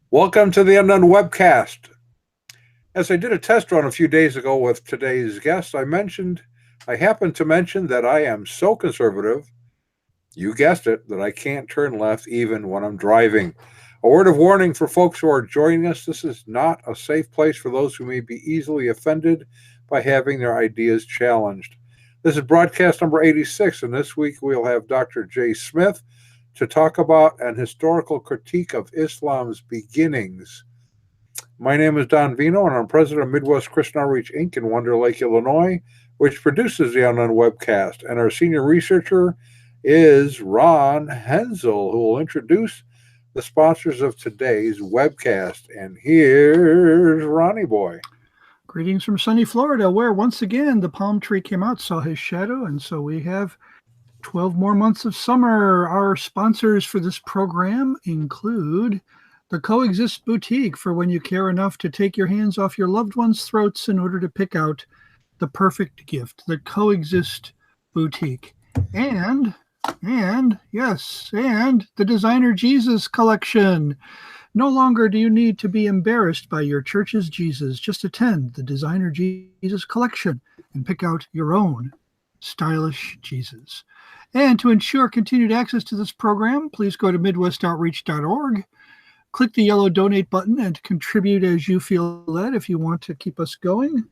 Welcome to the Unknown Webcast. As I did a test run a few days ago with today's guest, I happened to mention that I am so conservative, you guessed it, that I can't turn left even when I'm driving. A word of warning for folks who are joining us: this is not a safe place for those who may be easily offended by having their ideas challenged. This is broadcast number 86, and this week we'll have Dr. Jay Smith to talk about an historical critique of Islam's beginnings. My name is Don Vino, and I'm president of Midwest Christian Outreach Inc. in Wonder Lake, Illinois, which produces the Unknown Webcast. And our senior researcher is Ron Hensel, who will introduce the sponsors of today's webcast. And here's Ronnie Boy. Greetings from sunny Florida, where once again the palm tree came out, saw his shadow, and so we have 12 more months of summer. Our sponsors for this program include the Coexist Boutique, for when you care enough to take your hands off your loved ones' throats in order to pick out the perfect gift. The Coexist Boutique. And the Designer Jesus collection. No longer do you need to be embarrassed by your church's Jesus. Just attend the Designer Jesus collection and pick out your own stylish Jesus. And to ensure continued access to this program, please go to MidwestOutreach.org. Click the yellow donate button and contribute as you feel led if you want to keep us going,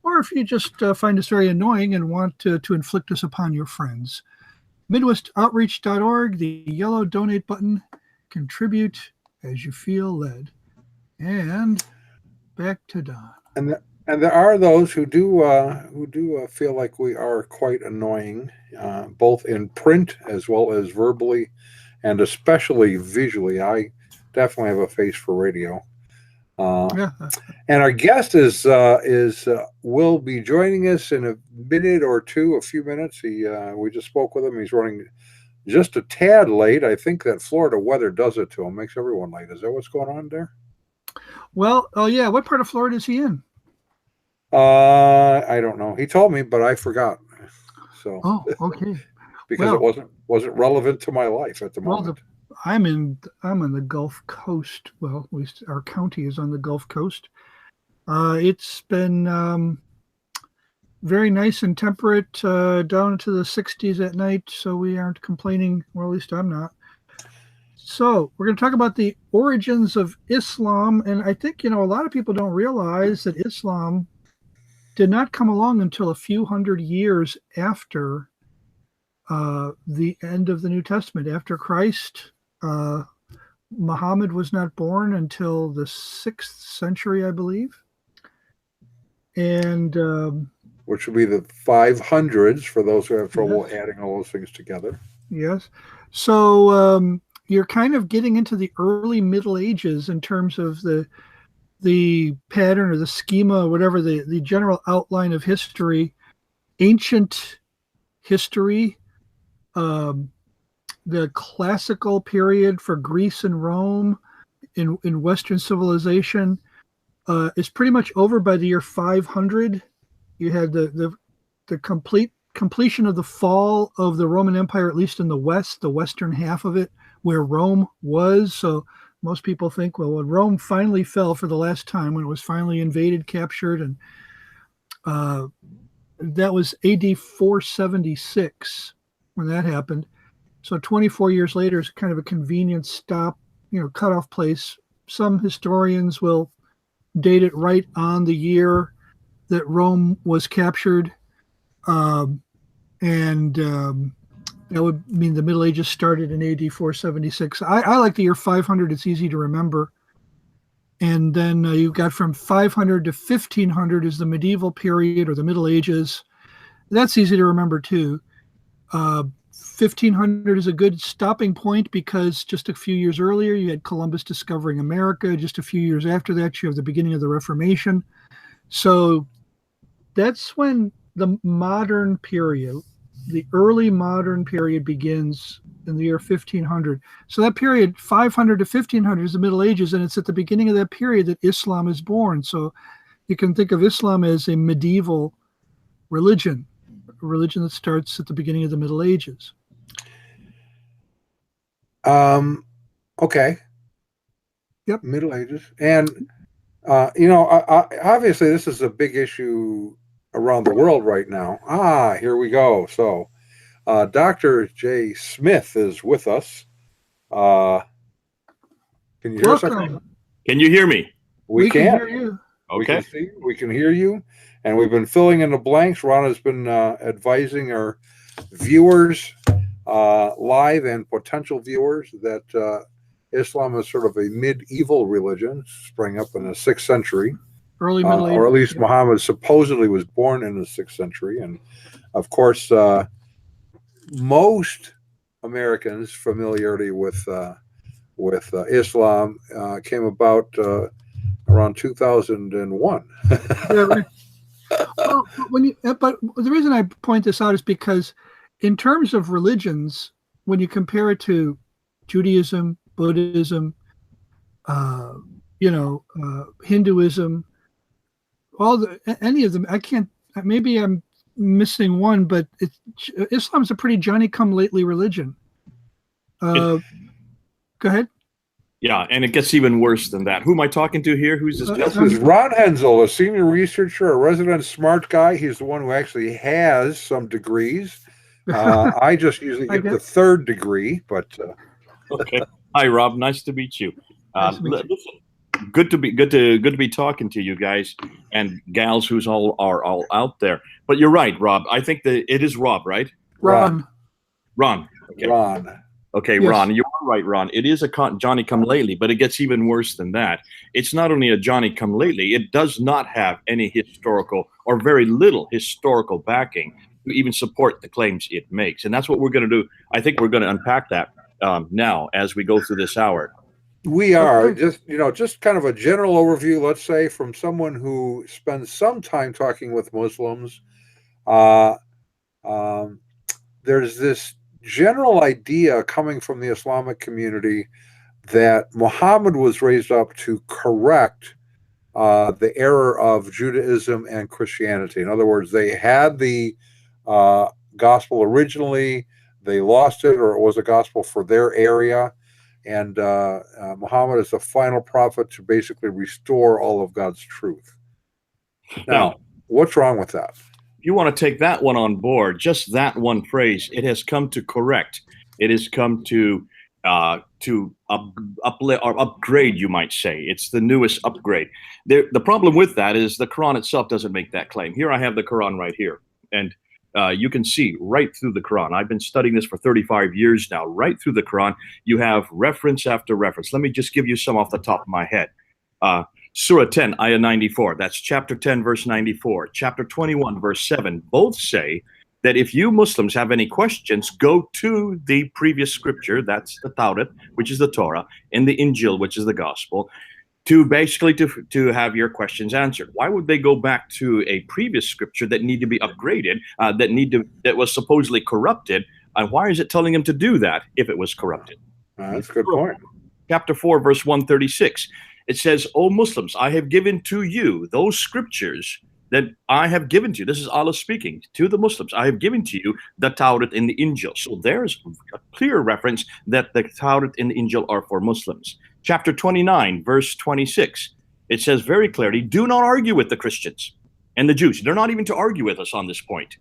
or if you just find us very annoying and want to inflict us upon your friends. MidwestOutreach.org, the yellow donate button, contribute as you feel led. And back to Don. And there are those who do feel like we are quite annoying, both in print as well as verbally, and especially visually. I definitely have a face for radio. And our guest will be joining us in a minute or two, a few minutes. We just spoke with him. He's running just a tad late. I think that Florida weather does it to him, makes everyone late. Is that what's going on there? Well, oh yeah. What part of Florida is he in? I don't know. He told me, but I forgot. So. Oh, okay. Because it wasn't relevant to my life at the moment. I'm on the Gulf Coast. Well, at least our county is on the Gulf Coast. It's been very nice and temperate, down into the 60s at night, so we aren't complaining, or at least I'm not. So we're going to talk about the origins of Islam, and I think, a lot of people don't realize that Islam did not come along until a few hundred years after the end of the New Testament. After Christ, Muhammad was not born until the 6th century, I believe. And which would be the 500s for those who have trouble adding all those things together. Yes. So you're kind of getting into the early Middle Ages in terms of the pattern or the schema, whatever the general outline of history, ancient history, the classical period for Greece and Rome in Western civilization is pretty much over by the year 500. You had the completion of the fall of the Roman Empire, at least in the West, the western half of it, where Rome was. So most people think, well, when Rome finally fell for the last time, when it was finally invaded, captured, and that was AD 476 when that happened. So 24 years later is kind of a convenient stop, cutoff place. Some historians will date it right on the year that Rome was captured. That would mean the Middle Ages started in AD 476. I like the year 500. It's easy to remember. And then you've got from 500 to 1500 is the medieval period or the Middle Ages. That's easy to remember too. 1500 is a good stopping point because just a few years earlier you had Columbus discovering America. Just a few years after that you have the beginning of the Reformation. So that's when the modern period, the early modern period, begins in the year 1500. So that period, 500 to 1500, is the Middle Ages, and it's at the beginning of that period that Islam is born. So you can think of Islam as a medieval religion, a religion that starts at the beginning of the Middle Ages. Okay. Yep. Middle Ages. And, obviously this is a big issue around the world right now. Here we go. So, Dr. J. Smith is with us. Can you hear us? Welcome. Can you hear me? We can. Hear you. We Okay. can see you. We can hear you. And we've been filling in the blanks. Ron has been advising our viewers, live and potential viewers, that Islam is sort of a medieval religion, sprang up in the 6th century. Early Middle Ages. Or at least Muhammad supposedly was born in the 6th century. And of course, most Americans' familiarity with Islam came about around 2001. Yeah, right. Well, but the reason I point this out is because, in terms of religions, when you compare it to Judaism, Buddhism, Hinduism, any of them, I can't. Maybe I'm missing one, but Islam's a pretty Johnny-come-lately religion. Go ahead. Yeah, and it gets even worse than that. Who am I talking to here? Who's this? This is Ron Hensel, a senior researcher, a resident smart guy. He's the one who actually has some degrees. I just usually get the 3rd degree, but Okay. Hi, Rob. Nice to meet you. Nice to meet you. Listen, good to be talking to you guys and gals who's all out there. But you're right, Rob. I think that it is Rob, right? Ron. Okay. Ron. Okay, Yes. Ron, you're right, Ron. It is a Johnny-come-lately, but it gets even worse than that. It's not only a Johnny-come-lately, it does not have any historical or very little historical backing to even support the claims it makes. And that's what we're going to do. I think we're going to unpack that now as we go through this hour. We are Okay. just kind of a general overview, let's say, from someone who spends some time talking with Muslims. There's this general idea coming from the Islamic community that Muhammad was raised up to correct the error of Judaism and Christianity. In other words, they had the gospel originally, they lost it, or it was a gospel for their area, and Muhammad is the final prophet to basically restore all of God's truth. Now, what's wrong with that? You want to take that one on board, just that one phrase, it has come to correct. It has come to upgrade, you might say. It's the newest upgrade. The problem with that is the Quran itself doesn't make that claim. Here I have the Quran right here, and you can see right through the Quran. I've been studying this for 35 years now. Right through the Quran, you have reference after reference. Let me just give you some off the top of my head. Surah 10, Ayah 94. That's chapter 10, verse 94. Chapter 21, verse 7. Both say that if you Muslims have any questions, go to the previous scripture, that's the Tawrat, which is the Torah, and the Injil, which is the Gospel, to basically to have your questions answered. Why would they go back to a previous scripture that need to be upgraded, that was supposedly corrupted? And why is it telling them to do that if it was corrupted? That's a good point. Chapter 4, verse 136. It says, O Muslims, I have given to you those scriptures that I have given to you. This is Allah speaking to the Muslims. I have given to you the Tawrat and the Injil. So there's a clear reference that the Tawrat and the Injil are for Muslims. Chapter 29, verse 26. It says very clearly, do not argue with the Christians and the Jews. They're not even to argue with us on this point,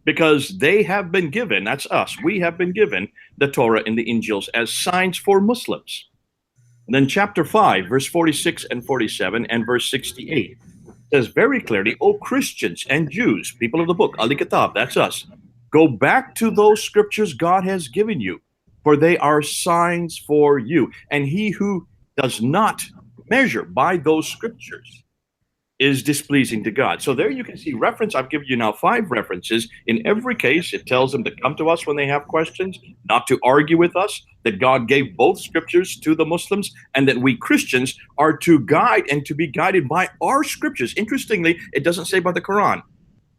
because they have been given, that's us, we have been given the Torah and the Injils as signs for Muslims. And then chapter 5, verse 46 and 47 and verse 68 says very clearly, O Christians and Jews, people of the book, Ahli Kitab, that's us, go back to those scriptures God has given you, for they are signs for you. And he who does not measure by those scriptures is displeasing to God. So there you can see reference. I've given you now 5 references. In every case, it tells them to come to us when they have questions, not to argue with us, that God gave both scriptures to the Muslims, and that we Christians are to guide and to be guided by our scriptures. Interestingly, it doesn't say by the Quran.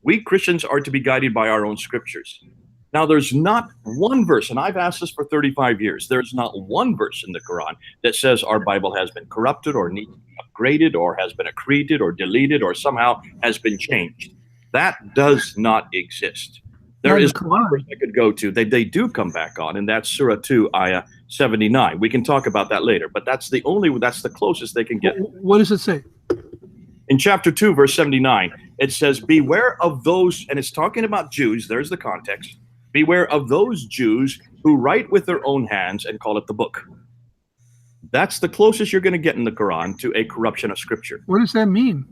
We Christians are to be guided by our own scriptures. Now, there's not one verse, and I've asked this for 35 years, there's not one verse in the Quran that says our Bible has been corrupted or needs to be upgraded or has been accreted or deleted or somehow has been changed. That does not exist. There Not in is the one Quran. verse I could go to. They do come back on, and that's Surah 2, Ayah 79. We can talk about that later, but that's the closest they can get. What does it say? In chapter 2, verse 79, it says, beware of those, and it's talking about Jews. There's the context. Beware of those Jews who write with their own hands and call it the book. That's the closest you're going to get in the Quran to a corruption of scripture. What does that mean?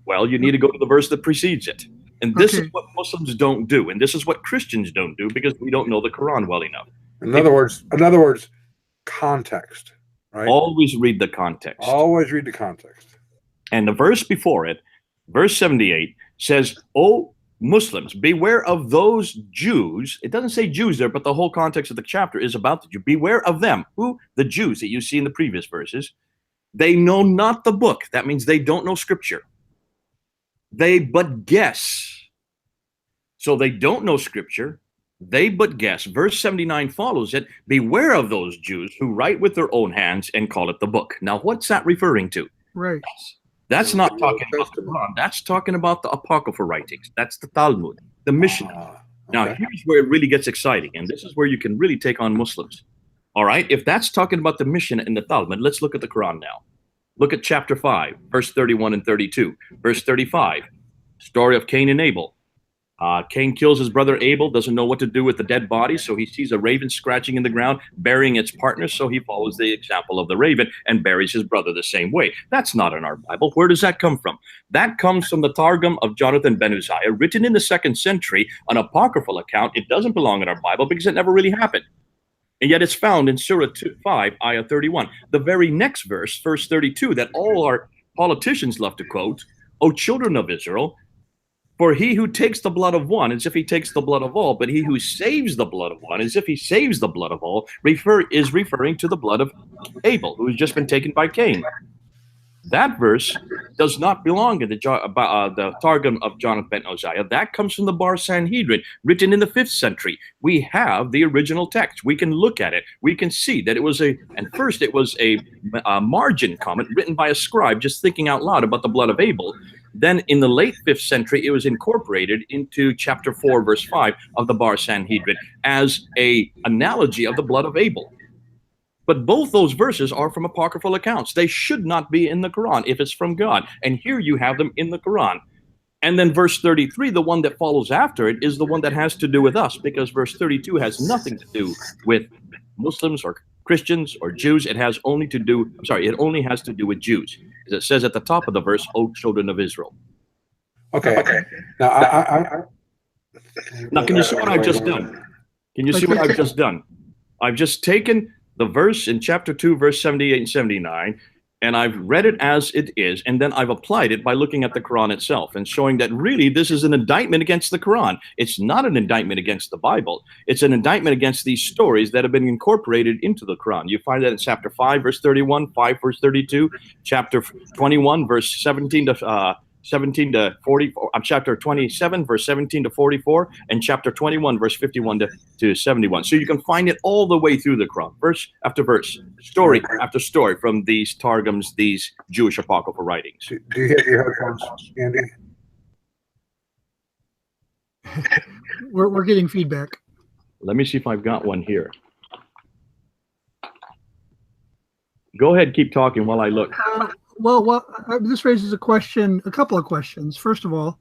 Well, you need to go to the verse that precedes it. And this is Okay. what Muslims don't do. And this is what Christians don't do because we don't know the Quran well enough. In other words, context, right? Always read the context. Always read the context. And the verse before it, verse 78, says, "O Muslims, beware of those Jews." It doesn't say Jews there, but the whole context of the chapter is about the Jews. Beware of them. Who? The Jews that you see in the previous verses. They know not the book. That means they don't know scripture. They but guess. So they don't know scripture. They but guess. Verse 79 follows it. Beware of those Jews who write with their own hands and call it the book. Now, what's that referring to? Right. That's not talking about the Quran. That's talking about the apocryphal writings. That's the Talmud, the Mishnah. Now, Okay. here's where it really gets exciting, and this is where you can really take on Muslims. All right? If that's talking about the Mishnah and the Talmud, let's look at the Quran now. Look at chapter 5, verse 31 and 32. Verse 35, story of Cain and Abel. Cain kills his brother Abel, doesn't know what to do with the dead body, so he sees a raven scratching in the ground, burying its partner, so he follows the example of the raven and buries his brother the same way. That's not in our Bible. Where does that come from? That comes from the Targum of Jonathan ben Uzziah, written in the 2nd century, an apocryphal account. It doesn't belong in our Bible because it never really happened. And yet it's found in Surah 5, Ayah 31. The very next verse, verse 32, that all our politicians love to quote, "O children of Israel, for he who takes the blood of one as if he takes the blood of all, but he who saves the blood of one as if he saves the blood of all," is referring to the blood of Abel, who has just been taken by Cain. That verse does not belong in the Targum of Jonathan ben Uzziah. That comes from the Bar Sanhedrin, written in the 5th century. We have the original text. We can look at it. We can see that it was a margin comment written by a scribe just thinking out loud about the blood of Abel. Then in the late 5th century, it was incorporated into chapter 4, verse 5 of the Bar Sanhedrin as an analogy of the blood of Abel. But both those verses are from apocryphal accounts. They should not be in the Quran if it's from God. And here you have them in the Quran. And then verse 33, the one that follows after it, is the one that has to do with us, because verse 32 has nothing to do with Muslims or Christians or Jews. It only has to do with Jews. As it says at the top of the verse, "O children of Israel." Okay. Now, Now, can you see what I've just done? Can you see what I've just done? I've just taken the verse in chapter 2, verse 78 and 79, and I've read it as it is, and then I've applied it by looking at the Quran itself and showing that really this is an indictment against the Quran. It's not an indictment against the Bible. It's an indictment against these stories that have been incorporated into the Quran. You find that in chapter 5, verse 31, 5, verse 32, chapter 21, verse 17 to 44, chapter 27, verse 17 to 44, and chapter 21, verse 51 to 71. So you can find it all the way through the Quran, verse after verse, story after story from these Targums, these Jewish apocryphal writings. do you have your headphones, Andy? We're getting feedback. Let me see if I've got one here. Go ahead, keep talking while I look. This raises a couple of questions. First of all,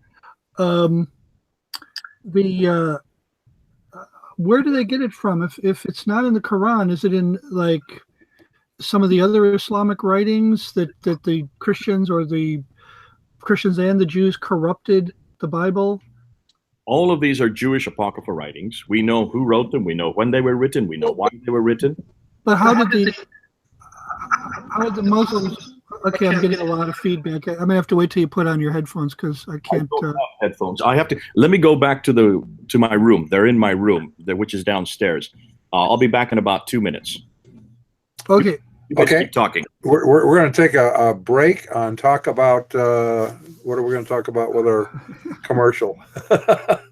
where do they get it from? If it's not in the Quran, is it in like some of the other Islamic writings that the Christians and the Jews corrupted the Bible? All of these are Jewish apocryphal writings. We know who wrote them. We know when they were written. We know why they were written. But how did the Muslims? Okay, I'm getting a lot of feedback. I'm gonna have to wait till you put on your headphones because I can't. Headphones. I have to. Let me go back to my room. They're in my room, which is downstairs. I'll be back in about 2 minutes. Okay. You guys Okay. keep talking. We're going to take a break and talk about what are we going to talk about with our commercial?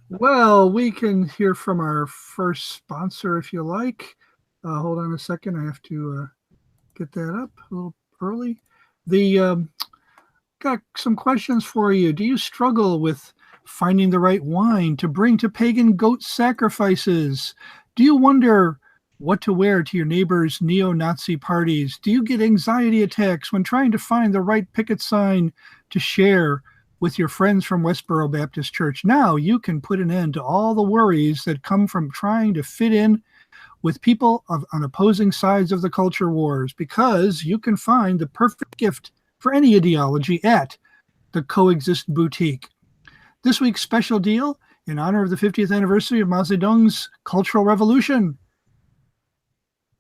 Well, we can hear from our first sponsor if you like. Hold on a second. I have to get that up a little early. Got some questions for you. Do you struggle with finding the right wine to bring to pagan goat sacrifices? Do you wonder what to wear to your neighbor's neo-Nazi parties? Do you get anxiety attacks when trying to find the right picket sign to share with your friends from Westboro Baptist Church? Now you can put an end to all the worries that come from trying to fit in with people on opposing sides of the culture wars, because you can find the perfect gift for any ideology at the Coexist Boutique. This week's special deal, in honor of the 50th anniversary of Mao Zedong's Cultural Revolution.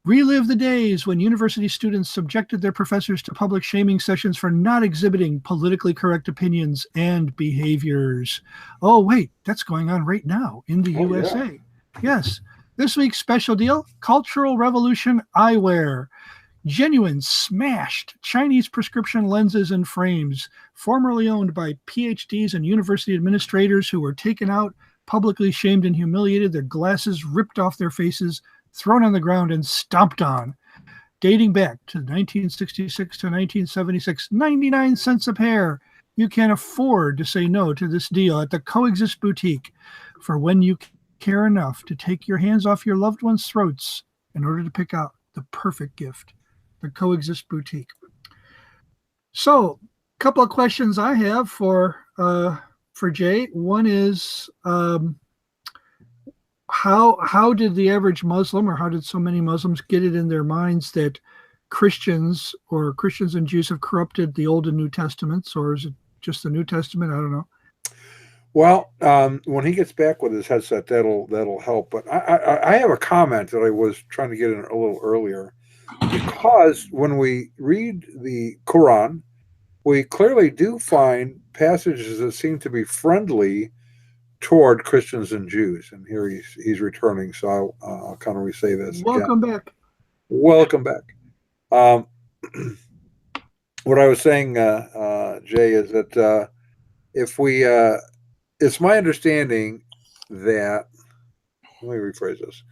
Relive the days when university students subjected their professors to public shaming sessions for not exhibiting politically correct opinions and behaviors. Oh, wait, that's going on right now in the USA. Yeah. Yes. This week's special deal, Cultural Revolution Eyewear. Genuine, smashed Chinese prescription lenses and frames, formerly owned by PhDs and university administrators who were taken out, publicly shamed and humiliated, their glasses ripped off their faces, thrown on the ground, and stomped on. Dating back to 1966 to 1976, 99 cents a pair. You can't afford to say no to this deal at the Coexist Boutique. For when you care enough to take your hands off your loved ones' throats in order to pick out the perfect gift. The Coexist Boutique. So, a couple of questions I have for Jay. One is, how did the average Muslim, or how did so many Muslims get it in their minds that Christians and Jews have corrupted the Old and New Testaments, or is it just the New Testament? I don't know. Well, when he gets back with his headset, that'll help. But I have a comment that I was trying to get in a little earlier, because when we read the Quran, we clearly do find passages that seem to be friendly toward Christians and Jews. And here he's returning, so I'll kind of re-say this. Welcome back. Welcome back. What I was saying, Jay, is that if we it's my understanding that, let me rephrase this.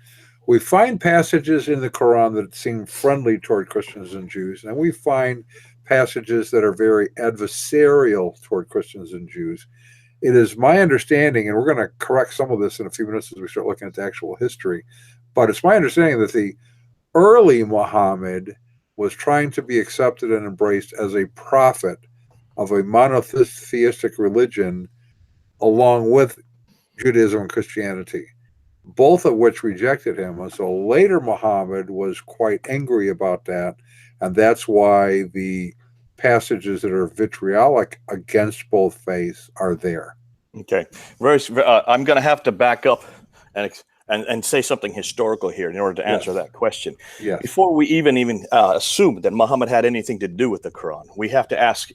We find passages in the Quran that seem friendly toward Christians and Jews, and we find passages that are very adversarial toward Christians and Jews. It is my understanding, and we're going to correct some of this in a few minutes as we start looking at the actual history, but it's my understanding that the early Muhammad was trying to be accepted and embraced as a prophet of a monotheistic religion along with Judaism and Christianity, both of which rejected him. And so later Muhammad was quite angry about that, and that's why the passages that are vitriolic against both faiths are there. Okay. I'm going to have to back up and say something historical here in order to answer that question. Yes. Before we even assume that Muhammad had anything to do with the Quran, we have to ask,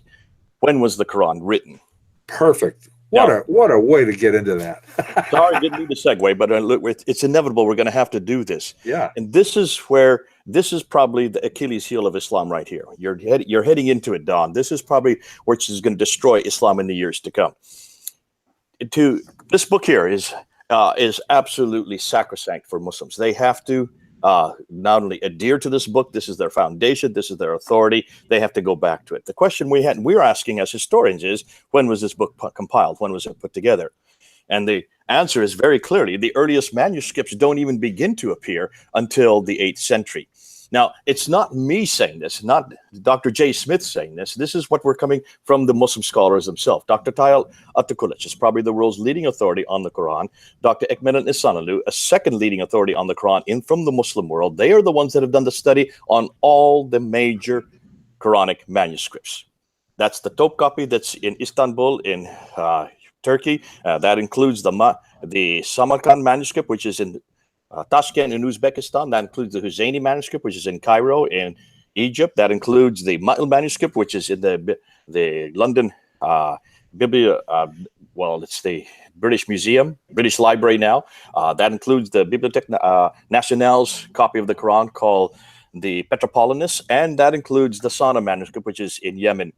when was the Quran written? Perfect. What a way to get into that. Sorry, I didn't need to segue, but look, it's inevitable. We're going to have to do this. Yeah. And this is probably the Achilles heel of Islam right here. You're heading into it, Don. This is probably which is going to destroy Islam in the years to come. This book here is absolutely sacrosanct for Muslims. They have to not only adhere to this book, this is their foundation, this is their authority, they have to go back to it. The question we're asking as historians is, when was this book compiled? When was it put together? And the answer is very clearly, the earliest manuscripts don't even begin to appear until the 8th century. Now, it's not me saying this, not Dr. J. Smith saying this. This is what we're coming from the Muslim scholars themselves. Dr. Tayal Atakulich is probably the world's leading authority on the Quran. Dr. Ekmelet Ihsanoğlu, a second leading authority on the Quran from the Muslim world. They are the ones that have done the study on all the major Quranic manuscripts. That's the Topkapi that's in Istanbul in Turkey. That includes the Samarkand manuscript, which is in Tashkent in Uzbekistan. That includes the Husseini manuscript, which is in Cairo in Egypt. That includes the Ma'il manuscript, which is in the London it's the British Museum, British Library now. That includes the Bibliothèque Nationale's copy of the Quran called the Petropolitanus, and that includes the Sana manuscript, which is in Yemen.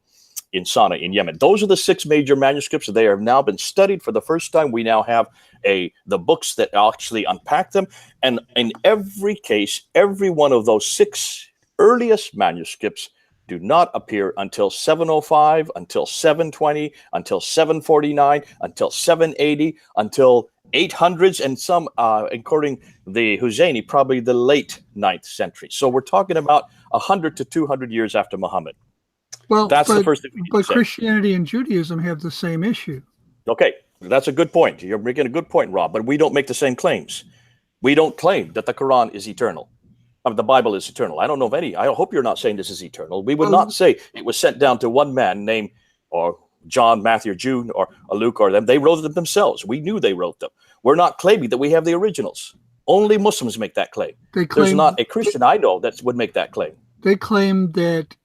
In Sana, in Yemen. Those are the 6 major manuscripts. They have now been studied for the first time. We now have the books that actually unpack them. And in every case, every one of those 6 earliest manuscripts do not appear until 705, until 720, until 749, until 780, until 800s, and some, according the Husseini, probably the late 9th century. So we're talking about 100 to 200 years after Muhammad. Well, That's the first thing we need but to say. Christianity and Judaism have the same issue. Okay, that's a good point. You're making a good point, Rob, but we don't make the same claims. We don't claim that the Quran is eternal. The Bible is eternal. I don't know of any. I hope you're not saying this is eternal. We would not say it was sent down to one man named or John, Matthew, Jude, or Luke, or them. They wrote them themselves. We knew they wrote them. We're not claiming that we have the originals. Only Muslims make that claim. There's not a Christian I know that would make that claim. They claim that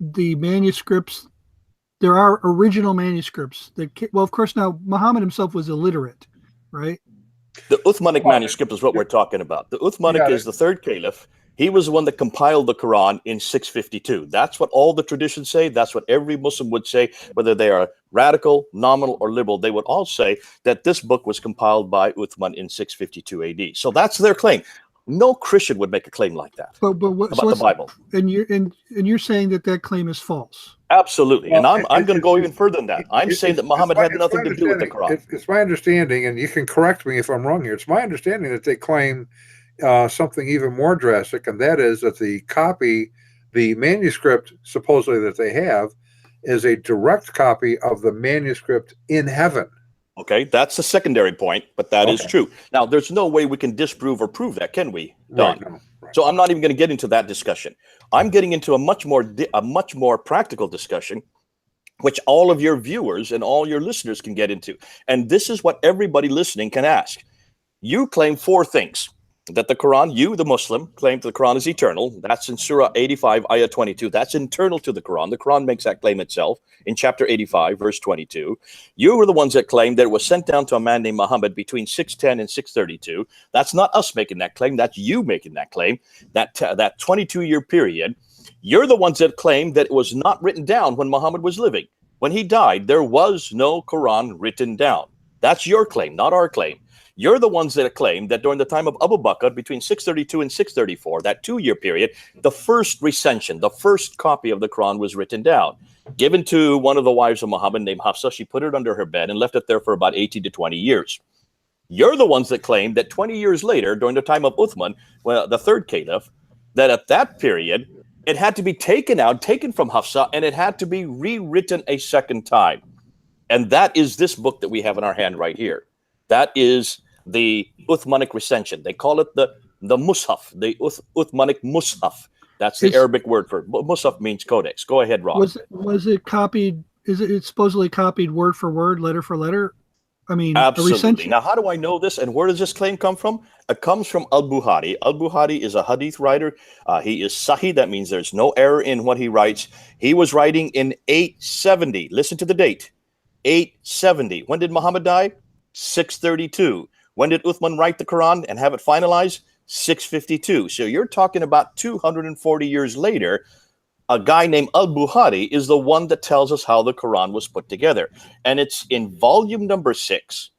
the manuscripts, there are original manuscripts. Well, of course, now Muhammad himself was illiterate, right? The Uthmanic manuscript is what we're talking about. The Uthmanic is the third caliph. He was the one that compiled the Quran in 652. That's what all the traditions say. That's what every Muslim would say, whether they are radical, nominal, or liberal. They would all say that this book was compiled by Uthman in 652 AD. So that's their claim. No Christian would make a claim like that about the Bible. And you're saying that claim is false. Absolutely. Well, and I'm going to go even further than that. I'm saying that Muhammad had nothing to do with the Quran. It's my understanding, and you can correct me if I'm wrong here, it's my understanding that they claim something even more drastic, and that is that the manuscript supposedly that they have is a direct copy of the manuscript in heaven. Okay, that's a secondary point, but that is true. Now, there's no way we can disprove or prove that, can we, Don? Right, no, right. So I'm not even going to get into that discussion. I'm getting into a much more practical discussion, which all of your viewers and all your listeners can get into. And this is what everybody listening can ask. You claim four things. That the Quran, you, the Muslim, claim the Quran is eternal. That's in Surah 85, Ayah 22. That's internal to the Quran. The Quran makes that claim itself in chapter 85, verse 22. You were the ones that claimed that it was sent down to a man named Muhammad between 610 and 632. That's not us making that claim. That's you making that claim. That 22-year period. You're the ones that claim that it was not written down when Muhammad was living. When he died, there was no Quran written down. That's your claim, not our claim. You're the ones that claim that during the time of Abu Bakr, between 632 and 634, that 2-year period, the first recension, the first copy of the Quran was written down, given to one of the wives of Muhammad named Hafsa. She put it under her bed and left it there for about 18 to 20 years. You're the ones that claim that 20 years later, during the time of Uthman, well, the third caliph, that at that period, it had to be taken from Hafsa, and it had to be rewritten a second time. And that is this book that we have in our hand right here. That is the Uthmanic recension. They call it the Mus'haf, the Uthmanic Mus'haf. That's the Arabic word for it. Mus'haf means codex. Go ahead, Rob. Was it copied? Is it supposedly copied word for word, letter for letter? I mean, absolutely. Now, how do I know this? And where does this claim come from? It comes from Al-Bukhari. Al-Bukhari is a hadith writer. He is Sahih. That means there's no error in what he writes. He was writing in 870. Listen to the date. 870. When did Muhammad die? 632. When did Uthman write the Quran and have it finalized? 652. So you're talking about 240 years later. A guy named Al-Bukhari is the one that tells us how the Quran was put together. And it's in volume number 6,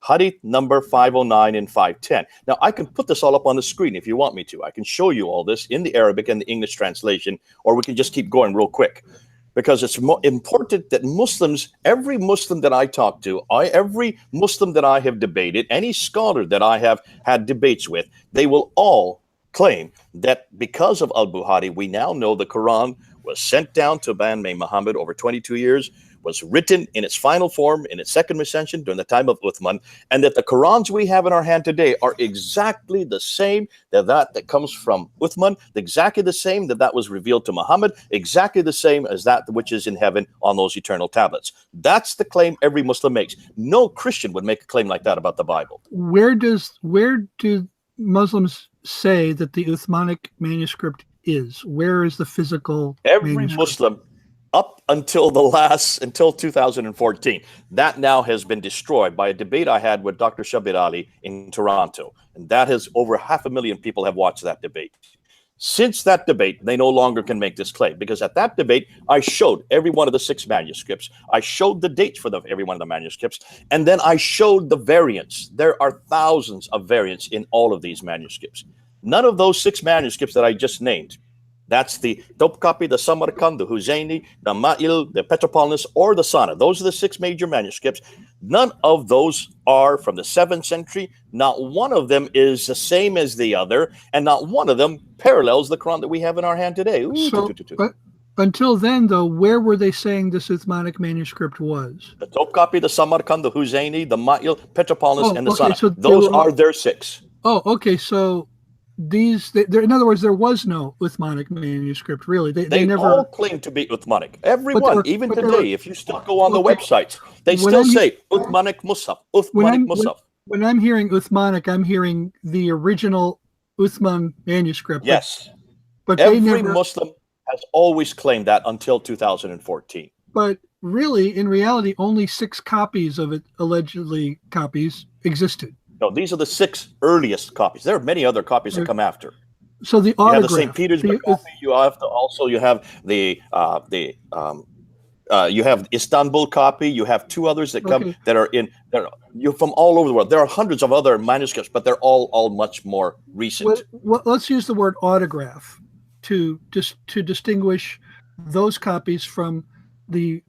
hadith number 509 and 510. Now, I can put this all up on the screen if you want me to. I can show you all this in the Arabic and the English translation, or we can just keep going real quick. Because it's important that Muslims, every Muslim that I talk to, every Muslim that I have debated, any scholar that I have had debates with, they will all claim that because of Al-Bukhari, we now know the Quran was sent down to a man named Muhammad over 22 years, was written in its final form, in its second recension during the time of Uthman, and that the Qurans we have in our hand today are exactly the same that comes from Uthman, exactly the same that was revealed to Muhammad, exactly the same as that which is in heaven on those eternal tablets. That's the claim every Muslim makes. No Christian would make a claim like that about the Bible. Where do Muslims say that the Uthmanic manuscript is? Where is the physical Every manuscript? Muslim up until 2014. That now has been destroyed by a debate I had with Dr. Shabir Ali in Toronto. And that has over 500,000 people have watched that debate. Since that debate, they no longer can make this claim, because at that debate, I showed every one of the 6 manuscripts. I showed the dates for every one of the manuscripts, and then I showed the variants. There are thousands of variants in all of these manuscripts. None of those 6 manuscripts that I just named That's the Topkapi, the Samarkand, the Husseini, the Ma'il, the Petropolis, or the Sana. Those are the 6 major manuscripts. None of those are from the 7th century. Not one of them is the same as the other, and not one of them parallels the Quran that we have in our hand today. But until then, though, where were they saying this Uthmanic manuscript was? The Topkapi, the Samarkand, the Husseini, the Ma'il, Petropolis, and the okay, Sana. so Those are their 6. Oh, okay. So in other words, there was no Uthmanic manuscript, really. They never all claim to be Uthmanic. Everyone, even today, if you still go on the websites, they still say Uthmanic Musaf, Uthmanic Musaf. When I'm hearing Uthmanic, I'm hearing the original Uthman manuscript. Yes. But every Muslim has always claimed that until 2014. But really, in reality, only 6 copies of it, allegedly copies, existed. No, these are the 6 earliest copies. There are many other copies that come after. So the autograph, you have the St. Petersburg copy. You have you have the you have Istanbul copy. You have 2 others that come you're from all over the world. There are hundreds of other manuscripts, but they're all much more recent. Well, let's use the word autograph to distinguish those copies from the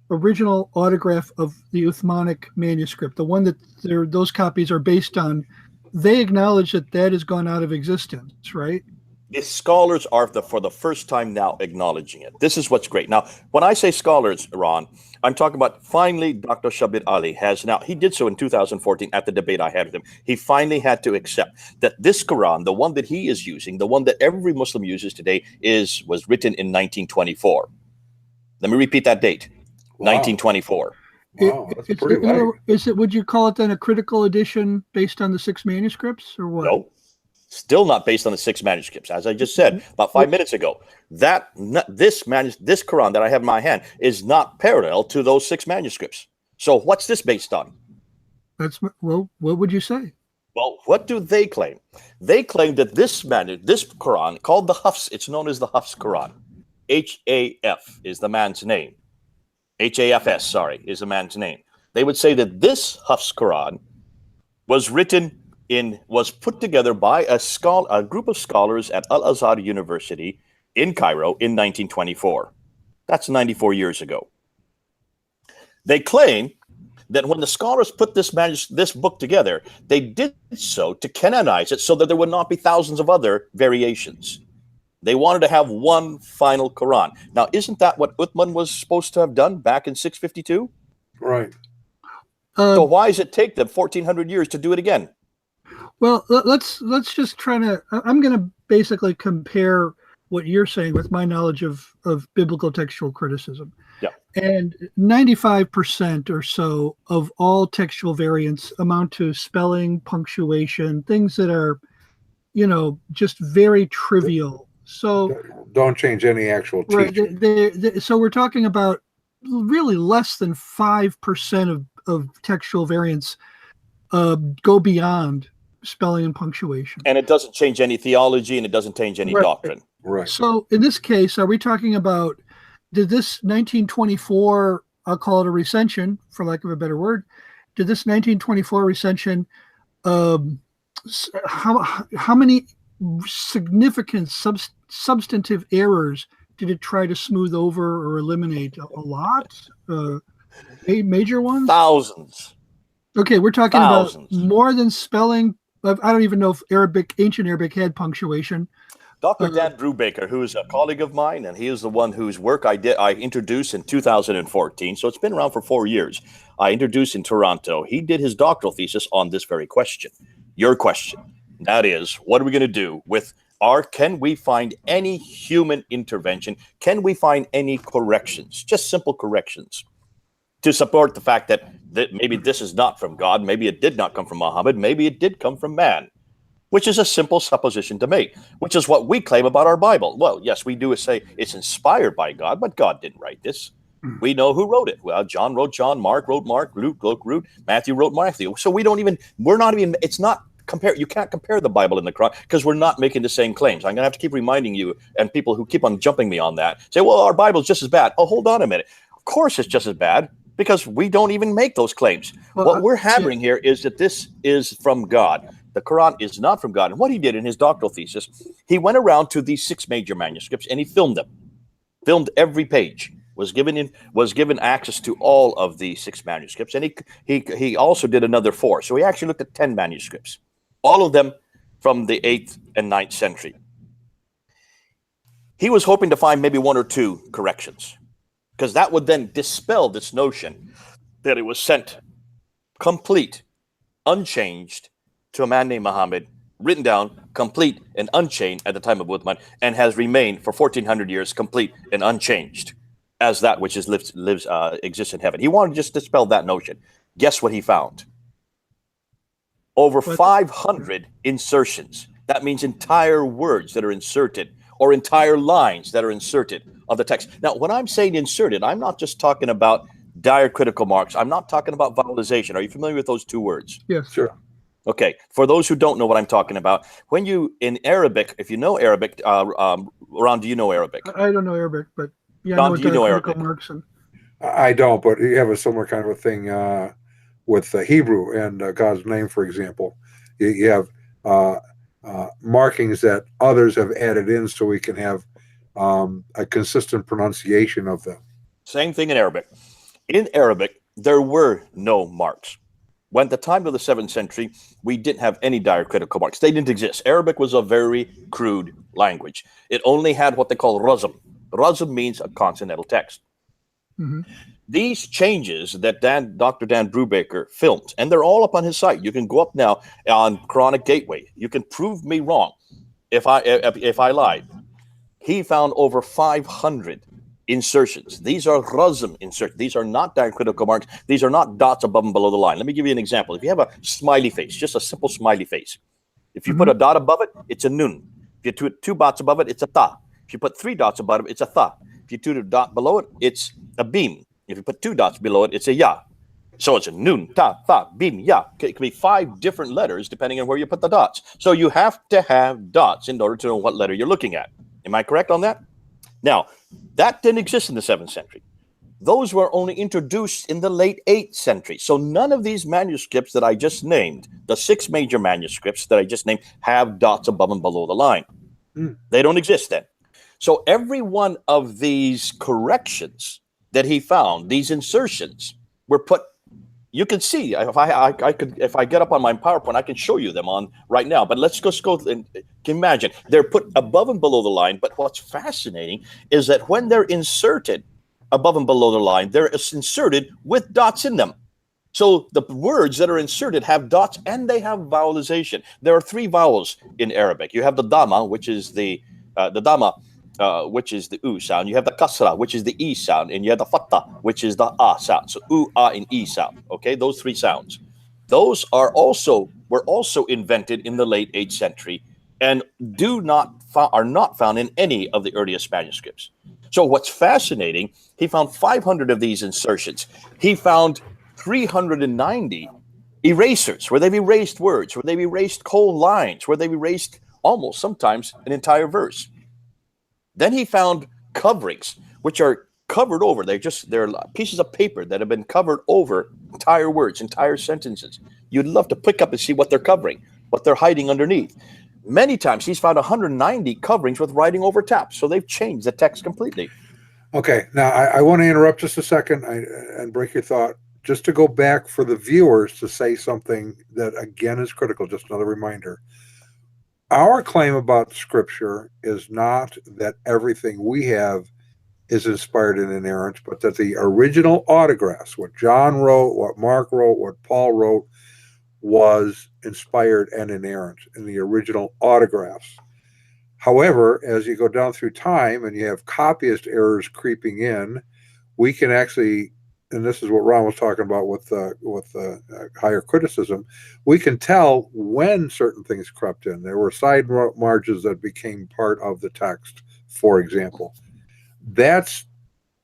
original autograph of the Uthmanic manuscript, the one that those copies are based on. They acknowledge that has gone out of existence, right? The scholars are for the first time now acknowledging it. This is what's great. Now, when I say scholars, Ron, I'm talking about finally Dr. Shabir Ali he did so in 2014 at the debate I had with him. He finally had to accept that this Quran, the one that he is using, the one that every Muslim uses today, was written in 1924. Let me repeat that date. Wow. 1924. Wow, that's pretty late. Would you call it then a critical edition based on the 6 manuscripts, or what? No, still not based on the 6 manuscripts. As I just said about 5 minutes ago, this Quran that I have in my hand is not parallel to those 6 manuscripts. So what's this based on? What would you say? Well, what do they claim? They claim that this Quran, called the Hafs, it's known as the Hafs Quran. H-A-F is the man's name. H-A-F-S, sorry, is the man's name. They would say that this Hafs Quran was put together by a group of scholars at Al-Azhar University in Cairo in 1924. That's 94 years ago. They claim that when the scholars put this book together, they did so to canonize it so that there would not be thousands of other variations. They wanted to have one final Quran. Now, isn't that what Uthman was supposed to have done back in 652? Right. So why does it take them 1,400 years to do it again? Well, let's just try to. I'm going to basically compare what you're saying with my knowledge of biblical textual criticism. Yeah. And 95% or so of all textual variants amount to spelling, punctuation, things that are, just very trivial. So don't change any actual teaching. Right. So we're talking about really less than 5% of textual variants go beyond spelling and punctuation. And it doesn't change any theology, and it doesn't change any doctrine. Right. So in this case, are we talking about, did this 1924, I'll call it a recension, for lack of a better word, did this 1924 recension, how many significant substantive errors did it try to smooth over or eliminate? A lot? Major ones? Thousands. Okay, we're talking Thousands. About more than spelling. I don't even know if ancient Arabic had punctuation. Dr. Dan Brubaker, who is a colleague of mine, and he is the one whose work I introduced in 2014. So it's been around for 4 years. I introduced in Toronto. He did his doctoral thesis on this very question. Your question. That is, what are we going to do with can we find any human intervention? Can we find any corrections? Just simple corrections to support the fact that maybe this is not from God. Maybe it did not come from Muhammad. Maybe it did come from man. Which is a simple supposition to make, which is what we claim about our Bible. Well, yes, we do say it's inspired by God, but God didn't write this. We know who wrote it. Well, John wrote John, Mark wrote Mark, Luke wrote Matthew wrote Matthew. So you can't compare the Bible and the Quran because we're not making the same claims. I'm going to have to keep reminding you and people who keep on jumping me on that say, well, our Bible's just as bad. Oh, hold on a minute. Of course it's just as bad because we don't even make those claims. What we're hammering here is that this is from God. the Quran is not from God. And what he did in his doctoral thesis, he went around to these 6 major manuscripts and he filmed them, filmed every page, was given access to all of the 6 manuscripts, and he also did another 4. So he actually looked at 10 manuscripts, all of them from the 8th and 9th century. He was hoping to find maybe 1 or 2 corrections, because that would then dispel this notion that it was sent complete, unchanged, to a man named Muhammad, written down, complete and unchanged at the time of Uthman, and has remained for 1400 years complete and unchanged as that which exists in heaven. He wanted to just dispel that notion. Guess what he found? Over 500 insertions. That means entire words that are inserted, or entire lines that are inserted of the text. Now, when I'm saying inserted, I'm not just talking about diacritical marks. I'm not talking about vowelization. Are you familiar with those 2 words? Yes. Sure. Okay. For those who don't know what I'm talking about, when you, in Arabic, if you know Arabic, Ron, do you know Arabic? I don't know Arabic, but yeah, Don, I know do you know diacritical Arabic? marks. And I don't, but you have a similar kind of a thing with Hebrew and God's name, for example. You have markings that others have added in so we can have a consistent pronunciation of them. Same thing in Arabic. In Arabic, there were no marks. When at the time of the 7th century, we didn't have any diacritical marks. They didn't exist. Arabic was a very crude language. It only had what they call razm. Razm means a consonantal text. Mhm. These changes that Dr. Dan Brubaker filmed, and they're all up on his site. You can go up now on Quranic Gateway. You can prove me wrong if I lied. He found over 500 insertions. These are razm insertions. These are not diacritical marks. These are not dots above and below the line. Let me give you an example. If you have a smiley face, just a simple smiley face, if you put a dot above it, it's a nun. If you put 2 dots above it, it's a ta. If you put 3 dots above it, it's a tha. If you put a dot below it, it's a beam. If you put 2 dots below it, it's a ya. So it's a nun, ta, tha, beam, ya. It can be 5 different letters depending on where you put the dots. So you have to have dots in order to know what letter you're looking at. Am I correct on that? Now, that didn't exist in the 7th century. Those were only introduced in the late 8th century. So none of these manuscripts that I just named, the 6 major manuscripts that I just named, have dots above and below the line. They don't exist then. So every one of these corrections that he found, these insertions, were put. You can see if I get up on my PowerPoint, I can show you them on right now. But let's just go and imagine they're put above and below the line. But what's fascinating is that when they're inserted above and below the line, they're inserted with dots in them. So the words that are inserted have dots and they have vowelization. There are 3 vowels in Arabic. You have the dhamma, which is the dhamma, which is the u sound. You have the kasra, which is the e sound, and you have the fatha, which is the a sound. So u, a, and e sound. Okay, those 3 sounds. Those were also invented in the late 8th century and are not found in any of the earliest manuscripts. So what's fascinating, he found 500 of these insertions. He found 390 erasers, where they've erased words, where they've erased whole lines, where they've erased almost sometimes an entire verse. Then he found coverings, which are covered over. They're pieces of paper that have been covered over entire words, entire sentences. You'd love to pick up and see what they're covering, what they're hiding underneath. Many times he's found 190 coverings with writing over taps. So they've changed the text completely. Okay, now I want to interrupt just a second and break your thought. Just to go back for the viewers to say something that, again, is critical, just another reminder. Our claim about Scripture is not that everything we have is inspired and inerrant, but that the original autographs, what John wrote, what Mark wrote, what Paul wrote, was inspired and inerrant in the original autographs. However, as you go down through time and you have copyist errors creeping in, we can actually, and this is what Ron was talking about with higher criticism, we can tell when certain things crept in. There were side margins that became part of the text, for example.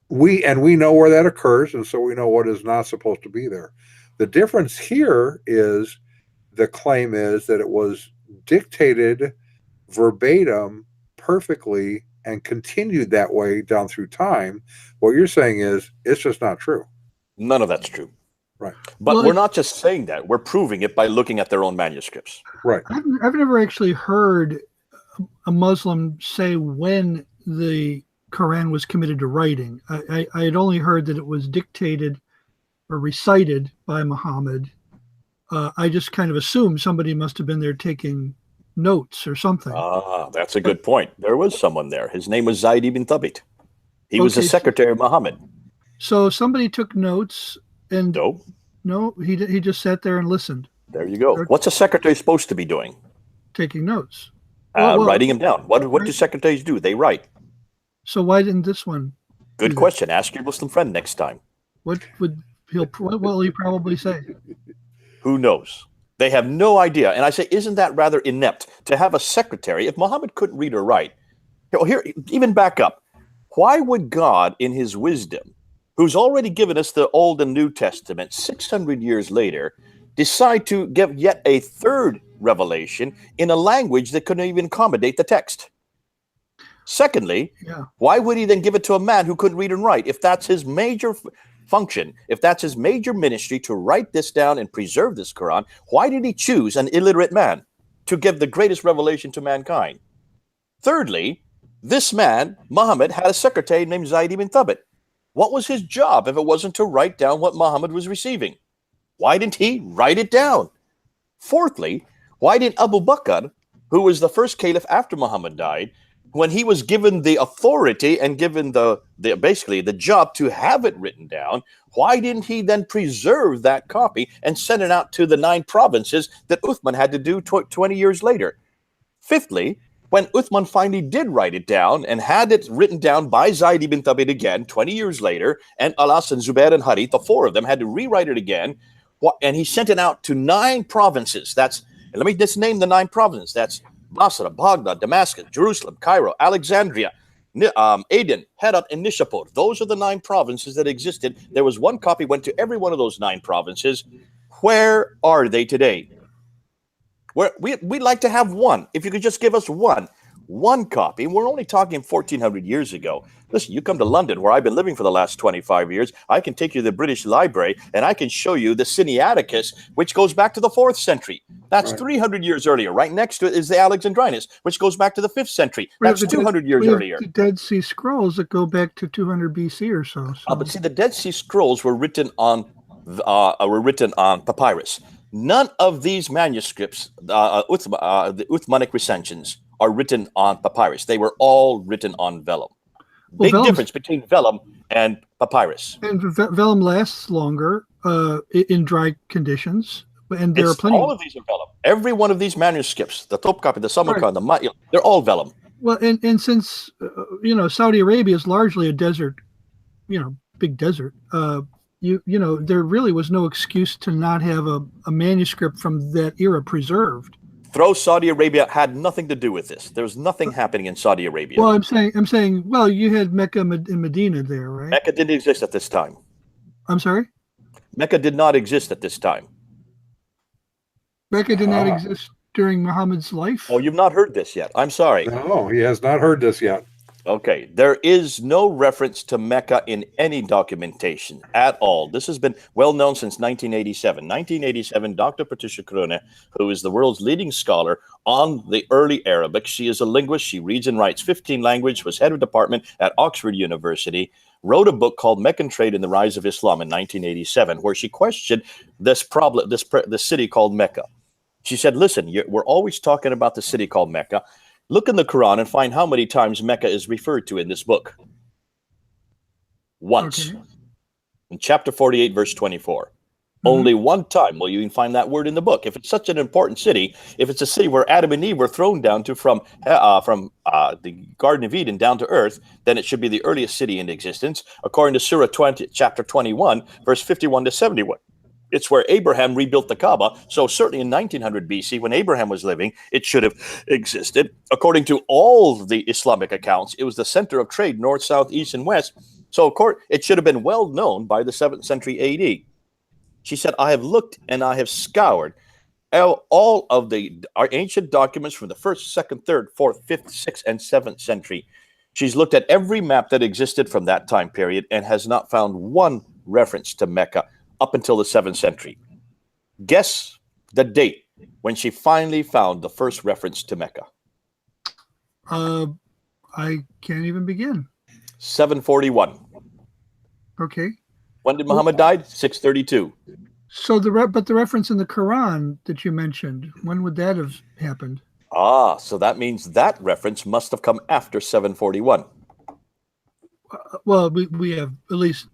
We know where that occurs, and so we know what is not supposed to be there. The difference here is the claim is that it was dictated verbatim perfectly and continued that way down through time. What you're saying is it's just not true. None of that's true. But Well, we're not just saying that. We're proving it by looking at their own manuscripts. Right. I've never actually heard a Muslim say when the Quran was committed to writing. I had only heard that it was dictated or recited by Muhammad. I just kind of assumed somebody must have been there taking notes or something. Ah, that's a good point. There was someone there. His name was Zaid ibn Thabit. He was the Okay, secretary of Muhammad. So somebody took notes, and No, he just sat there and listened, there you go. What's a secretary supposed to be doing? taking notes. Well, Writing them down. What do secretaries do? They write. So why didn't this one? Good do that? question. Ask your Muslim friend next time. What will he probably say? Who knows? They have no idea. And I say, isn't that rather inept to have a secretary? If Muhammad couldn't read or write, here, even back up. Why would God, in his wisdom, who's already given us the Old and New Testament 600 years later, decide to give yet a third revelation in a language that couldn't even accommodate the text? Secondly, Yeah. why would he then give it to a man who couldn't read and write? If that's his major function, if that's his major ministry to write this down and preserve this Quran, why did he choose an illiterate man to give the greatest revelation to mankind? Thirdly, this man, Muhammad, had a secretary named Zaid ibn Thabit. What was his job if it wasn't to write down what Muhammad was receiving? Why didn't he write it down? Fourthly, why didn't Abu Bakr, who was the first caliph after Muhammad died, when he was given the authority and given basically the job to have it written down, why didn't he then preserve that copy and send it out to the 9 provinces that Uthman had to do 20 years later? Fifthly, when Uthman finally did write it down and had it written down by Zaid ibn Thabit again 20 years later, and Alas and Zubair and Harith, the 4 of them, had to rewrite it again, and he sent it out to 9 provinces. Let me just name the 9 provinces. That's Basra, Baghdad, Damascus, Jerusalem, Cairo, Alexandria, Aden, Herat, and Nishapur. Those are the 9 provinces that existed. There was one copy went to every one of those 9 provinces. Where are they today? We'd like to have one. If you could just give us one copy. We're only talking 1400 years ago. Listen, you come to London, where I've been living for the last 25 years. I can take you to the British Library, and I can show you the Sinaiticus, which goes back to the 4th century. That's 300 years earlier. Right next to it is the Alexandrinus, which goes back to the 5th century. That's 200 years earlier. The Dead Sea Scrolls that go back to 200 BC or so. But see, the Dead Sea Scrolls were written on papyrus. None of these manuscripts, the Uthmanic recensions, are written on papyrus. They were all written on vellum. Big difference between vellum and papyrus. And vellum lasts longer in dry conditions. And there are plenty. All of these are vellum. Every one of these manuscripts, the Topkapi, the Samarkand, they're all vellum. Well, and since Saudi Arabia is largely a desert, big desert. There really was no excuse to not have a manuscript from that era preserved. Saudi Arabia had nothing to do with this. There was nothing happening in Saudi Arabia. Well, I'm saying, well, you had Mecca and Medina there, right? Mecca didn't exist at this time. I'm sorry? Mecca did not exist at this time. Mecca did not exist during Muhammad's life? Oh, you've not heard this yet. I'm sorry. No, he has not heard this yet. Okay, there is no reference to Mecca in any documentation at all. This has been well known since 1987. 1987, Dr. Patricia Krone, who is the world's leading scholar on the early Arabic, she is a linguist, she reads and writes 15 languages, was head of department at Oxford University, wrote a book called Meccan Trade and the Rise of Islam in 1987, where she questioned this problem, this city called Mecca. She said, listen, we're always talking about the city called Mecca. Look in the Quran and find how many times Mecca is referred to in this book. Once. Okay. In chapter 48, verse 24. Only one time will you even find that word in the book. If it's such an important city, if it's a city where Adam and Eve were thrown down to from the Garden of Eden down to earth, then it should be the earliest city in existence, according to Surah 20, chapter 21, verse 51 to 71. It's where Abraham rebuilt the Kaaba. So certainly in 1900 BC, when Abraham was living, it should have existed. According to all the Islamic accounts, it was the center of trade, north, south, east, and west. So it should have been well known by the 7th century AD. She said, I have looked and I have scoured all of our ancient documents from the 1st, 2nd, 3rd, 4th, 5th, 6th, and 7th century. She's looked at every map that existed from that time period and has not found one reference to Mecca up until the 7th century. Guess the date when she finally found the first reference to Mecca. I can't even begin. 741. Okay. When did Muhammad died? 632. So but the reference in the Quran that you mentioned, when would that have happened? So that means that reference must have come after 741. Well, we have, at least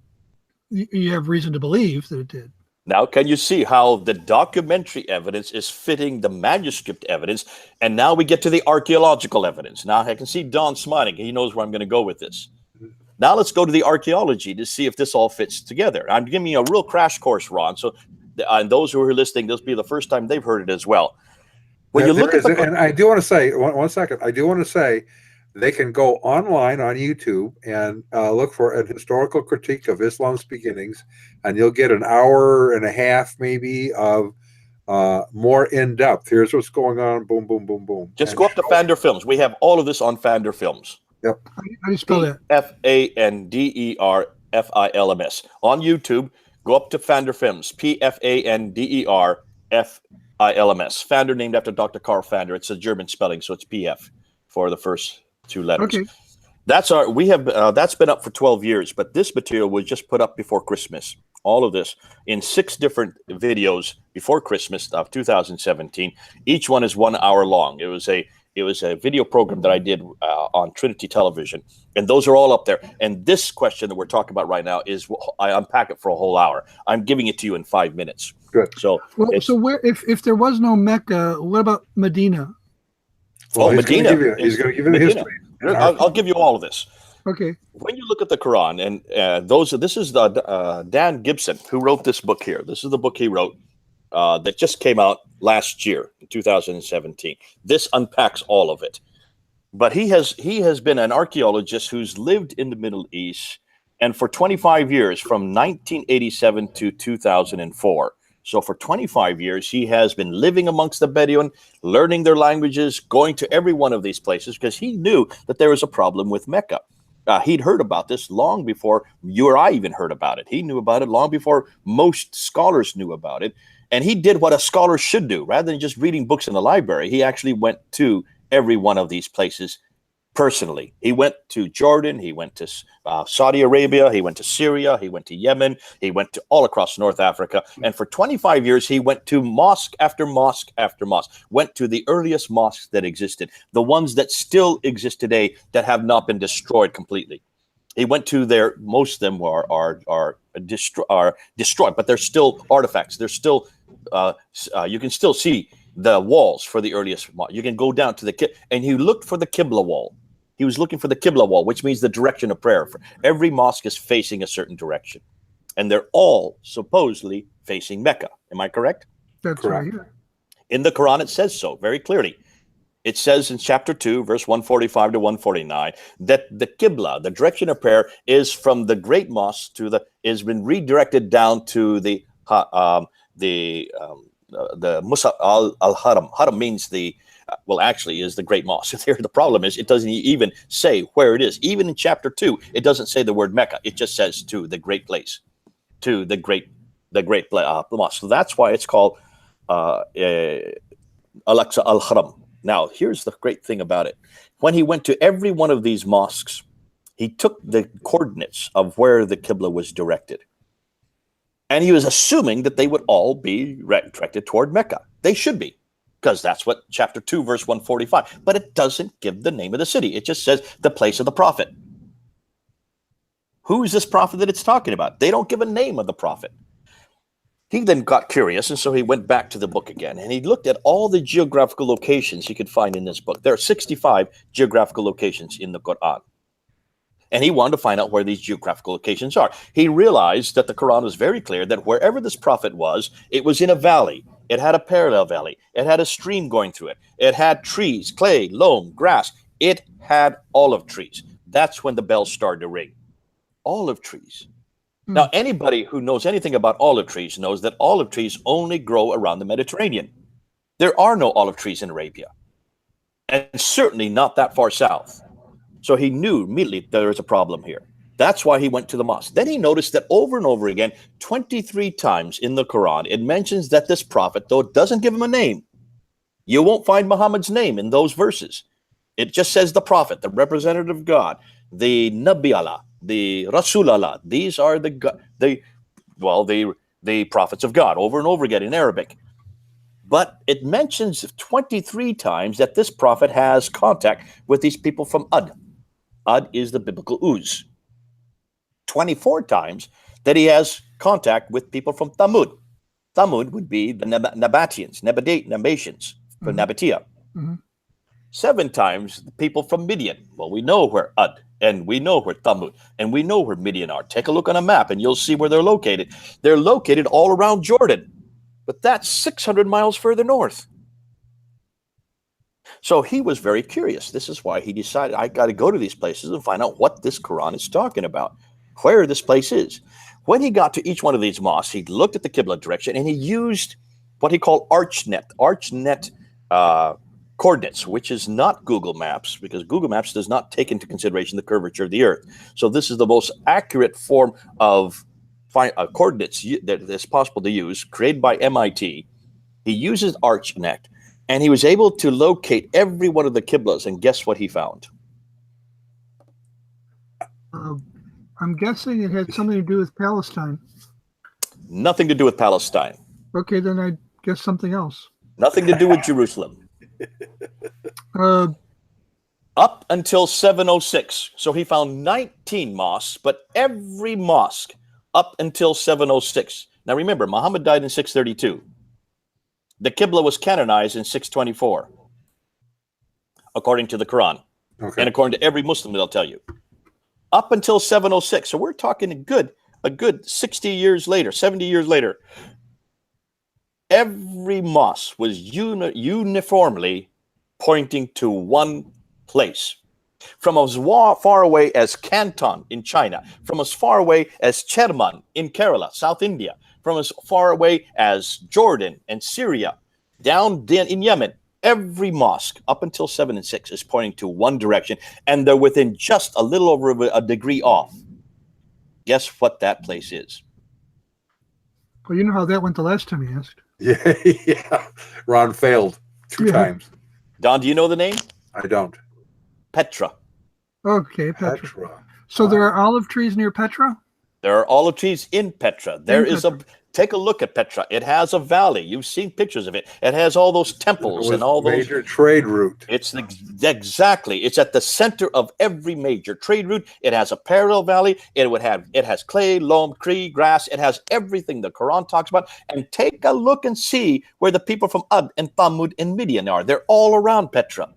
you have reason to believe that it did. Now, can you see how the documentary evidence is fitting the manuscript evidence? And now we get to the archaeological evidence. Now, I can see Don smiling. He knows where I'm going to go with this. Now, let's go to the archaeology to see if this all fits together. I'm giving you a real crash course, Ron. So, and those who are listening, this will be the first time they've heard it as well. When you look at and I do want to say, one second, I do want to say, they can go online on YouTube and look for a historical critique of Islam's beginnings, and you'll get an hour and a half, maybe, of more in depth. Here's what's going on. Boom, boom, boom, boom. Just go up to Fander Films. We have all of this on Fander Films. Yep. How do you spell that? Fanderfilms on YouTube. Go up to Fander Films. Pfanderfilms. Fander, named after Dr. Karl Fander. It's a German spelling, so it's PF for the first 2 letters. Okay. That's been up for 12 years, but this material was just put up before Christmas. All of this in 6 different videos before Christmas of 2017. Each one is 1 hour long. It was a video program that I did on Trinity Television, and those are all up there. And this question that we're talking about right now is, I unpack it for a whole hour. I'm giving it to you in 5 minutes. Good. So where, if there was no Mecca, what about Medina? Well, Medina. He's going to give you the history. I'll give you all of this. Okay. When you look at the Quran, and this is Dan Gibson who wrote this book here. This is the book he wrote that just came out last year, in 2017. This unpacks all of it. But he has been an archaeologist who's lived in the Middle East, and for 25 years, from 1987 to 2004. So for 25 years, he has been living amongst the Bedouin, learning their languages, going to every one of these places, because he knew that there was a problem with Mecca. He'd heard about this long before you or I even heard about it. He knew about it long before most scholars knew about it. And he did what a scholar should do. Rather than just reading books in the library, he actually went to every one of these places personally. He went to Jordan, he went to Saudi Arabia, he went to Syria, he went to Yemen, he went to all across North Africa. And for 25 years, he went to mosque after mosque after mosque, went to the earliest mosques that existed, the ones that still exist today that have not been destroyed completely. He went to their, most of them are destroyed, but they're still artifacts. They're still, you can still see the walls for the earliest. You can go down to the, and he looked for the Qibla wall. He was looking for the Qibla wall, which means the direction of prayer. Every mosque is facing a certain direction, and they're all supposedly facing Mecca. Am I correct? That's Correct. right. In the Quran, it says so very clearly. It says in chapter 2, verse 145 to 149, that the Qibla, the direction of prayer, is from the great mosque to has been redirected down to the Musa al-Haram. Haram means actually is the great mosque. There, the problem is it doesn't even say where it is. Even in chapter 2, it doesn't say the word Mecca. It just says to the great place, to the great mosque. So that's why it's called Al-Aqsa al-Haram. Now, here's the great thing about it. When he went to every one of these mosques, he took the coordinates of where the Qibla was directed. And he was assuming that they would all be directed toward Mecca. They should be, because that's what chapter 2, verse 145. But it doesn't give the name of the city. It just says the place of the prophet. Who is this prophet that it's talking about? They don't give a name of the prophet. He then got curious, and so he went back to the book again, and he looked at all the geographical locations he could find in this book. There are 65 geographical locations in the Quran. And he wanted to find out where these geographical locations are. He realized that the Quran was very clear that wherever this prophet was, it was in a valley. It had a parallel valley. It had a stream going through it. It had trees, clay, loam, grass. It had olive trees. That's when the bells started to ring. Olive trees. Now, anybody who knows anything about olive trees knows that olive trees only grow around the Mediterranean. There are no olive trees in Arabia, and certainly not that far south. So he knew immediately there was a problem here. That's why he went to the mosque. Then he noticed that over and over again, 23 times in the Quran, it mentions that this prophet, though it doesn't give him a name, you won't find Muhammad's name in those verses. It just says the prophet, the representative of God, the Nabi Allah, the Rasul Allah. These are the prophets of God over and over again in Arabic. But it mentions 23 times that this prophet has contact with these people from Ad. Ad is the biblical Uz. 24 times that he has contact with people from Thamud. Thamud would be the Nabateans, Nabateans from Nabatea. Mm-hmm. 7 times the people from Midian. Well, we know where Ad, and we know where Thamud, and we know where Midian are. Take a look on a map and you'll see where they're located. They're located all around Jordan, but that's 600 miles further north. So he was very curious. This is why he decided, I got to go to these places and find out what this Quran is talking about, where this place is. When he got to each one of these mosques, he looked at the Qibla direction and he used what he called ArchNet coordinates, which is not Google Maps, because Google Maps does not take into consideration the curvature of the earth. So this is the most accurate form of coordinates that is possible to use, created by MIT. He uses ArchNet, and he was able to locate every one of the Qiblas, and guess what he found? I'm guessing it had something to do with Palestine. Nothing to do with Palestine. Okay, then I guess something else. Nothing to do with Jerusalem. Up until 706. So he found 19 mosques, but every mosque up until 706. Now remember, Muhammad died in 632. The Qibla was canonized in 624, according to the Quran. Okay. And according to every Muslim, they'll tell you. Up until 706. So we're talking a good 60 years later, 70 years later. Every mosque was uniformly pointing to one place. From as far away as Canton in China, from as far away as Cherman in Kerala, South India, from as far away as Jordan and Syria, down in Yemen, every mosque up until 7 and 6 is pointing to one direction, and they're within just a little over a degree off. Guess what that place is? Well, you know how that went the last time you asked. Yeah. Ron failed 2 times. Don, do you know the name? I don't. Petra. Okay, Petra. So there are olive trees near Petra? There are olive trees in Petra. Take a look at Petra. It has a valley. You've seen pictures of it. It has all those temples and all those major trade route. Exactly. It's at the center of every major trade route. It has a parallel valley. It has clay, loam, tree, grass. It has everything the Quran talks about. And take a look and see where the people from Ad and Thamud and Midian are. They're all around Petra.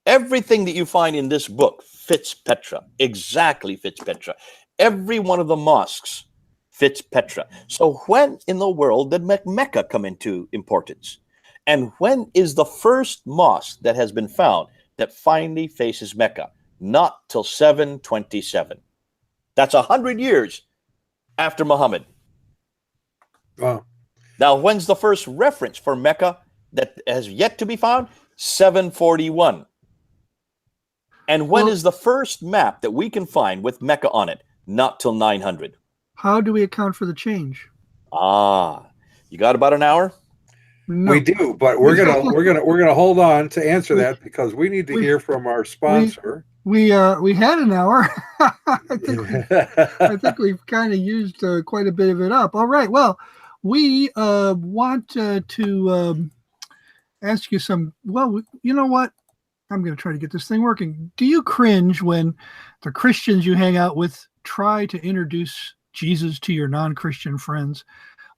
Everything that you find in this book fits Petra. Exactly fits Petra. Every one of the mosques fits Petra. So when in the world did Mecca come into importance? And when is the first mosque that has been found that finally faces Mecca? Not till 727. That's 100 years after Muhammad. Wow. Now, when's the first reference for Mecca that has yet to be found? 741. And when is the first map that we can find with Mecca on it? Not till 900. How do we account for the change? You got about an hour? No. We do, but we're gonna hold on to answer that because we need to hear from our sponsor. We had an hour. I think we've kind of used quite a bit of it up. All right. Well, we want to ask you some. Well, you know what? I'm going to try to get this thing working. Do you cringe when the Christians you hang out with try to introduce Jesus to your non-Christian friends?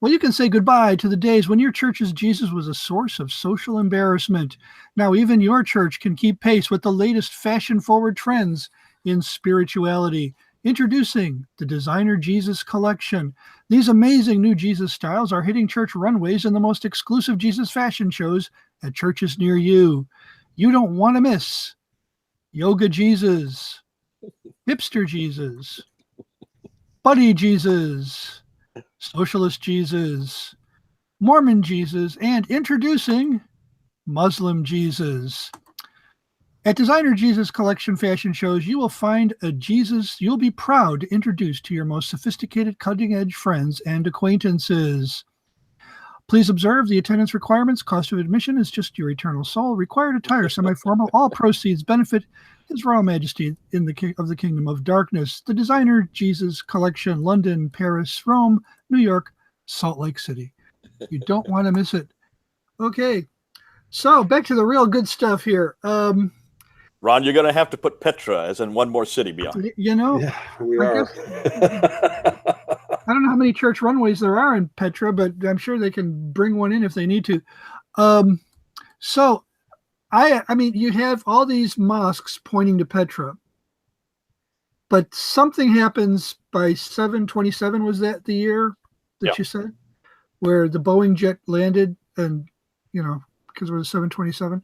Well, you can say goodbye to the days when your church's Jesus was a source of social embarrassment. Now, even your church can keep pace with the latest fashion-forward trends in spirituality. Introducing the Designer Jesus Collection. These amazing new Jesus styles are hitting church runways and the most exclusive Jesus fashion shows at churches near you. You don't want to miss Yoga Jesus, Hipster Jesus, Buddy Jesus, Socialist Jesus, Mormon Jesus, and introducing Muslim Jesus. At Designer Jesus Collection fashion shows, you will find a Jesus you'll be proud to introduce to your most sophisticated, cutting-edge friends and acquaintances. Please observe the attendance requirements. Cost of admission is just your eternal soul. Required attire, semi-formal. All proceeds benefit His Royal Majesty of the Kingdom of Darkness. The Designer Jesus Collection, London, Paris, Rome, New York, Salt Lake City. You don't want to miss it. Okay, so back to the real good stuff here. Ron, you're going to have to put Petra as in one more city beyond. You know, Yeah, we I are. I don't know how many church runways there are in Petra, but I'm sure they can bring one in if they need to. So, I mean, you have all these mosques pointing to Petra, but something happens by 727. Was that the year that you said, where the Boeing jet landed, and because it was 727,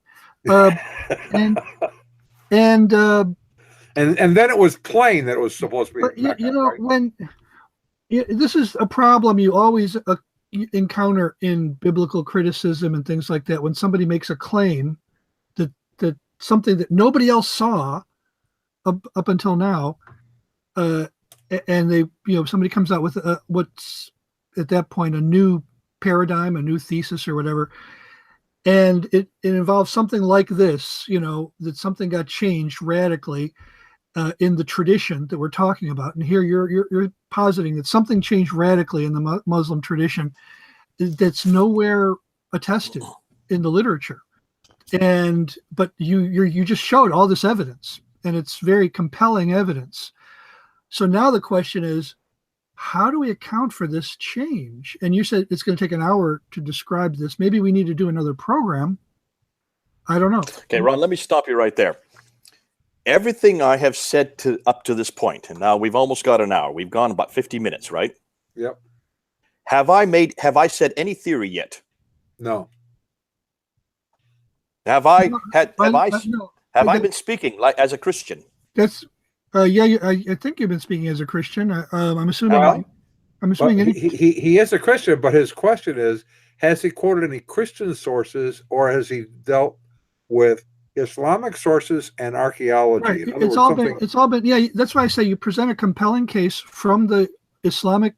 and then it was plain that it was supposed to be. Right? When this is a problem you always encounter in biblical criticism and things like that, when somebody makes a claim that something that nobody else saw up until now, and they somebody comes out with what's at that point a new paradigm, a new thesis or whatever, and it involves something like this, that something got changed radically in the tradition that we're talking about. And here you're positing that something changed radically in the Muslim tradition that's nowhere attested in the literature. But you just showed all this evidence, and it's very compelling evidence. So now the question is, how do we account for this change? And you said it's going to take an hour to describe this. Maybe we need to do another program. I don't know. Okay, Ron, let me stop you right there. Everything I have said up to this point, and now we've almost got an hour. We've gone about 50 minutes, right? Yep. Have I said any theory yet? No. Have I been speaking like as a Christian? That's I think you've been speaking as a Christian. I'm assuming. I'm assuming he is a Christian, but his question is: has he quoted any Christian sources, or has he dealt with Islamic sources and archaeology? Right. It's all been. Yeah, that's why I say you present a compelling case from the Islamic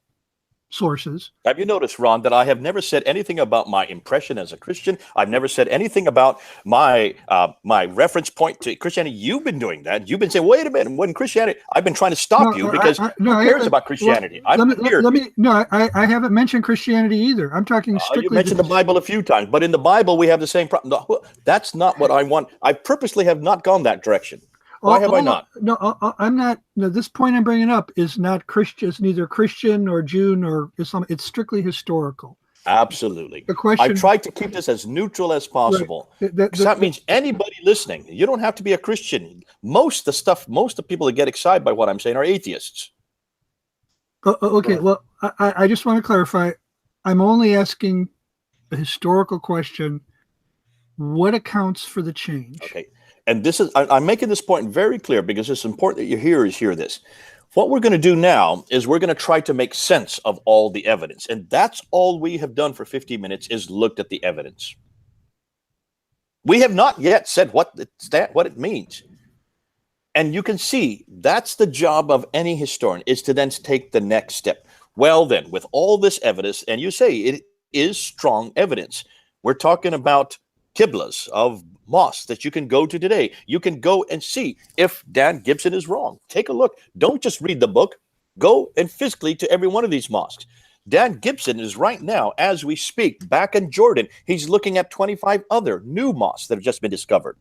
sources. Have you noticed, Ron, that I have never said anything about my impression as a Christian? I've never said anything about my reference point to Christianity. You've been doing that. You've been saying, "Wait a minute, when Christianity?" I've been trying to stop you because who cares about Christianity? I haven't mentioned Christianity either. I'm talking strictly. You mentioned the Bible a few times, but in the Bible we have the same problem. No, that's not what I want. I purposely have not gone that direction. Why have I not? No, I'm not. No, this point I'm bringing up is not Christian. It's neither Christian or Jew nor Islam. It's strictly historical. Absolutely. The question. I tried to keep this as neutral as possible. Right. That means anybody listening. You don't have to be a Christian. Most of the people that get excited by what I'm saying are atheists. Okay. Well, I just want to clarify. I'm only asking a historical question. What accounts for the change? Okay. And this is, I'm making this point very clear because it's important that you hear this. What we're going to do now is we're going to try to make sense of all the evidence. And that's all we have done for 50 minutes is looked at the evidence. We have not yet said what it means. And you can see that's the job of any historian, is to then take the next step. Well, then, with all this evidence, and you say it is strong evidence, we're talking about Qiblas of mosques that you can go to today. You can go and see if Dan Gibson is wrong. Take a look. Don't just read the book. Go and physically to every one of these mosques. Dan Gibson is right now, as we speak, back in Jordan. He's looking at 25 other new mosques that have just been discovered.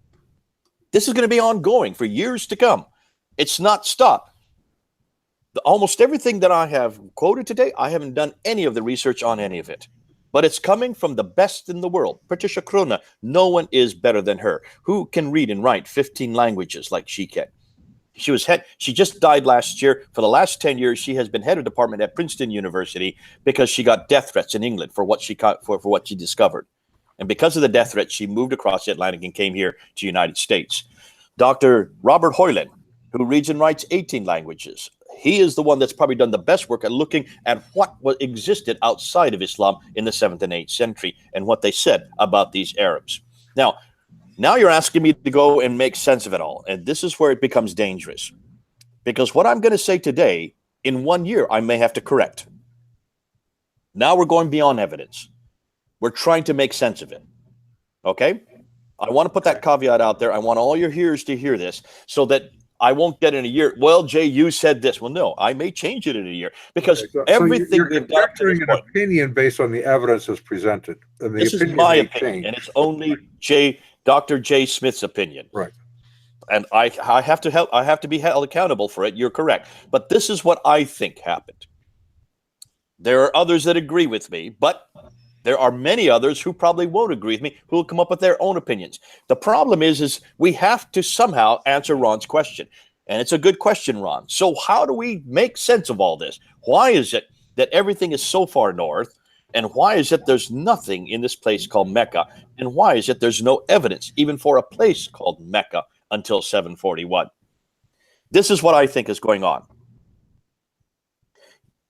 This is going to be ongoing for years to come. It's not stopped. Almost everything that I have quoted today, I haven't done any of the research on any of it. But it's coming from the best in the world. Patricia Krona, no one is better than her. Who can read and write 15 languages like she can? She just died last year. For the last 10 years, she has been head of department at Princeton University because she got death threats in England for what she discovered. And because of the death threats, she moved across the Atlantic and came here to the United States. Dr. Robert Hoyland, who reads and writes 18 languages. He is the one that's probably done the best work at looking at what existed outside of Islam in the 7th and 8th century and what they said about these Arabs. Now, Now you're asking me to go and make sense of it all. And this is where it becomes dangerous. Because what I'm going to say today, in 1 year, I may have to correct. Now we're going beyond evidence. We're trying to make sense of it. Okay? I want to put that caveat out there. I want all your hearers to hear this so that I won't get in a year. Well, Jay, you said this. Well, no, I may change it in a year because everything you're we've got to this an point, opinion based on the evidence that's presented. And the this is opinion my may opinion, change. and it's only Dr. J. Smith's opinion. Right. And I have to be held accountable for it. You're correct. But this is what I think happened. There are others that agree with me, but there are many others who probably won't agree with me, who will come up with their own opinions. The problem is we have to somehow answer Ron's question. And it's a good question, Ron. So how do we make sense of all this? Why is it that everything is so far north? And why is it there's nothing in this place called Mecca? And why is it there's no evidence even for a place called Mecca until 741? This is what I think is going on.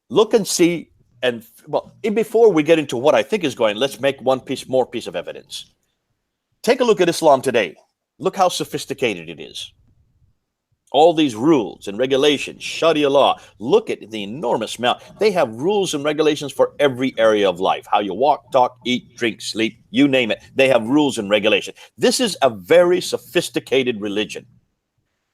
Look and see. And well, before we get into what I think is going, let's make one more piece of evidence. Take a look at Islam today. Look how sophisticated it is. All these rules and regulations, Sharia law. Look at the enormous amount. They have rules and regulations for every area of life. How you walk, talk, eat, drink, sleep, you name it. They have rules and regulations. This is a very sophisticated religion.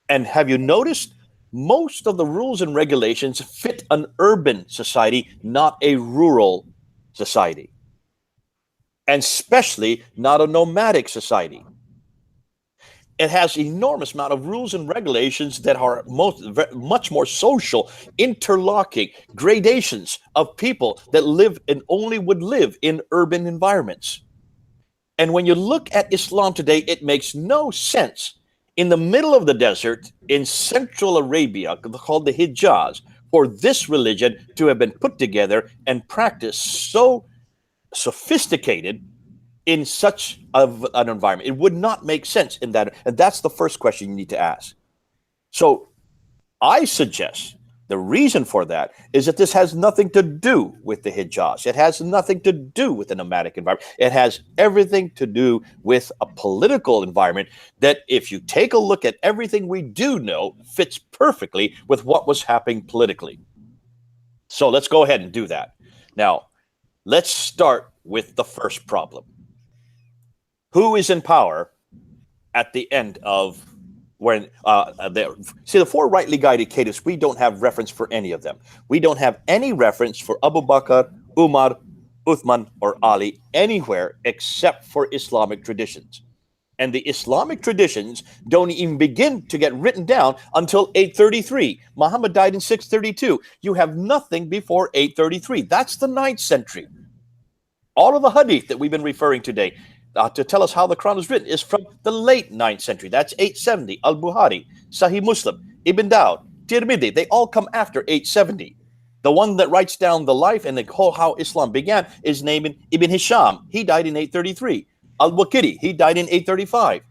And have you noticed? Most of the rules and regulations fit an urban society, not a rural society. And especially not a nomadic society. It has enormous amount of rules and regulations that are much more social, interlocking gradations of people that live and only would live in urban environments. And when you look at Islam today, it makes no sense in the middle of the desert in Central Arabia, called the Hijaz, for this religion to have been put together and practiced so sophisticated in such of an environment. It would not make sense in that. And that's the first question you need to ask. So I suggest the reason for that is that this has nothing to do with the Hijaz. It has nothing to do with the nomadic environment. It has everything to do with a political environment that, if you take a look at everything we do know, fits perfectly with what was happening politically. So let's go ahead and do that. Now, let's start with the first problem. Who is in power at the end of when the four rightly guided caliphs? We don't have reference for any of them. We don't have any reference for Abu Bakr, Umar, Uthman, or Ali anywhere except for Islamic traditions. And the Islamic traditions don't even begin to get written down until 833. Muhammad died in 632. You have nothing before 833. That's the 9th century. All of the hadith that we've been referring today to tell us how the Quran was written is from the late 9th century. That's 870. Al-Bukhari, Sahih Muslim, Ibn Dawud, Tirmidhi, they all come after 870. The one that writes down the life and the whole how Islam began is named Ibn Hisham. He died in 833. Al-Waqidi, he died in 835.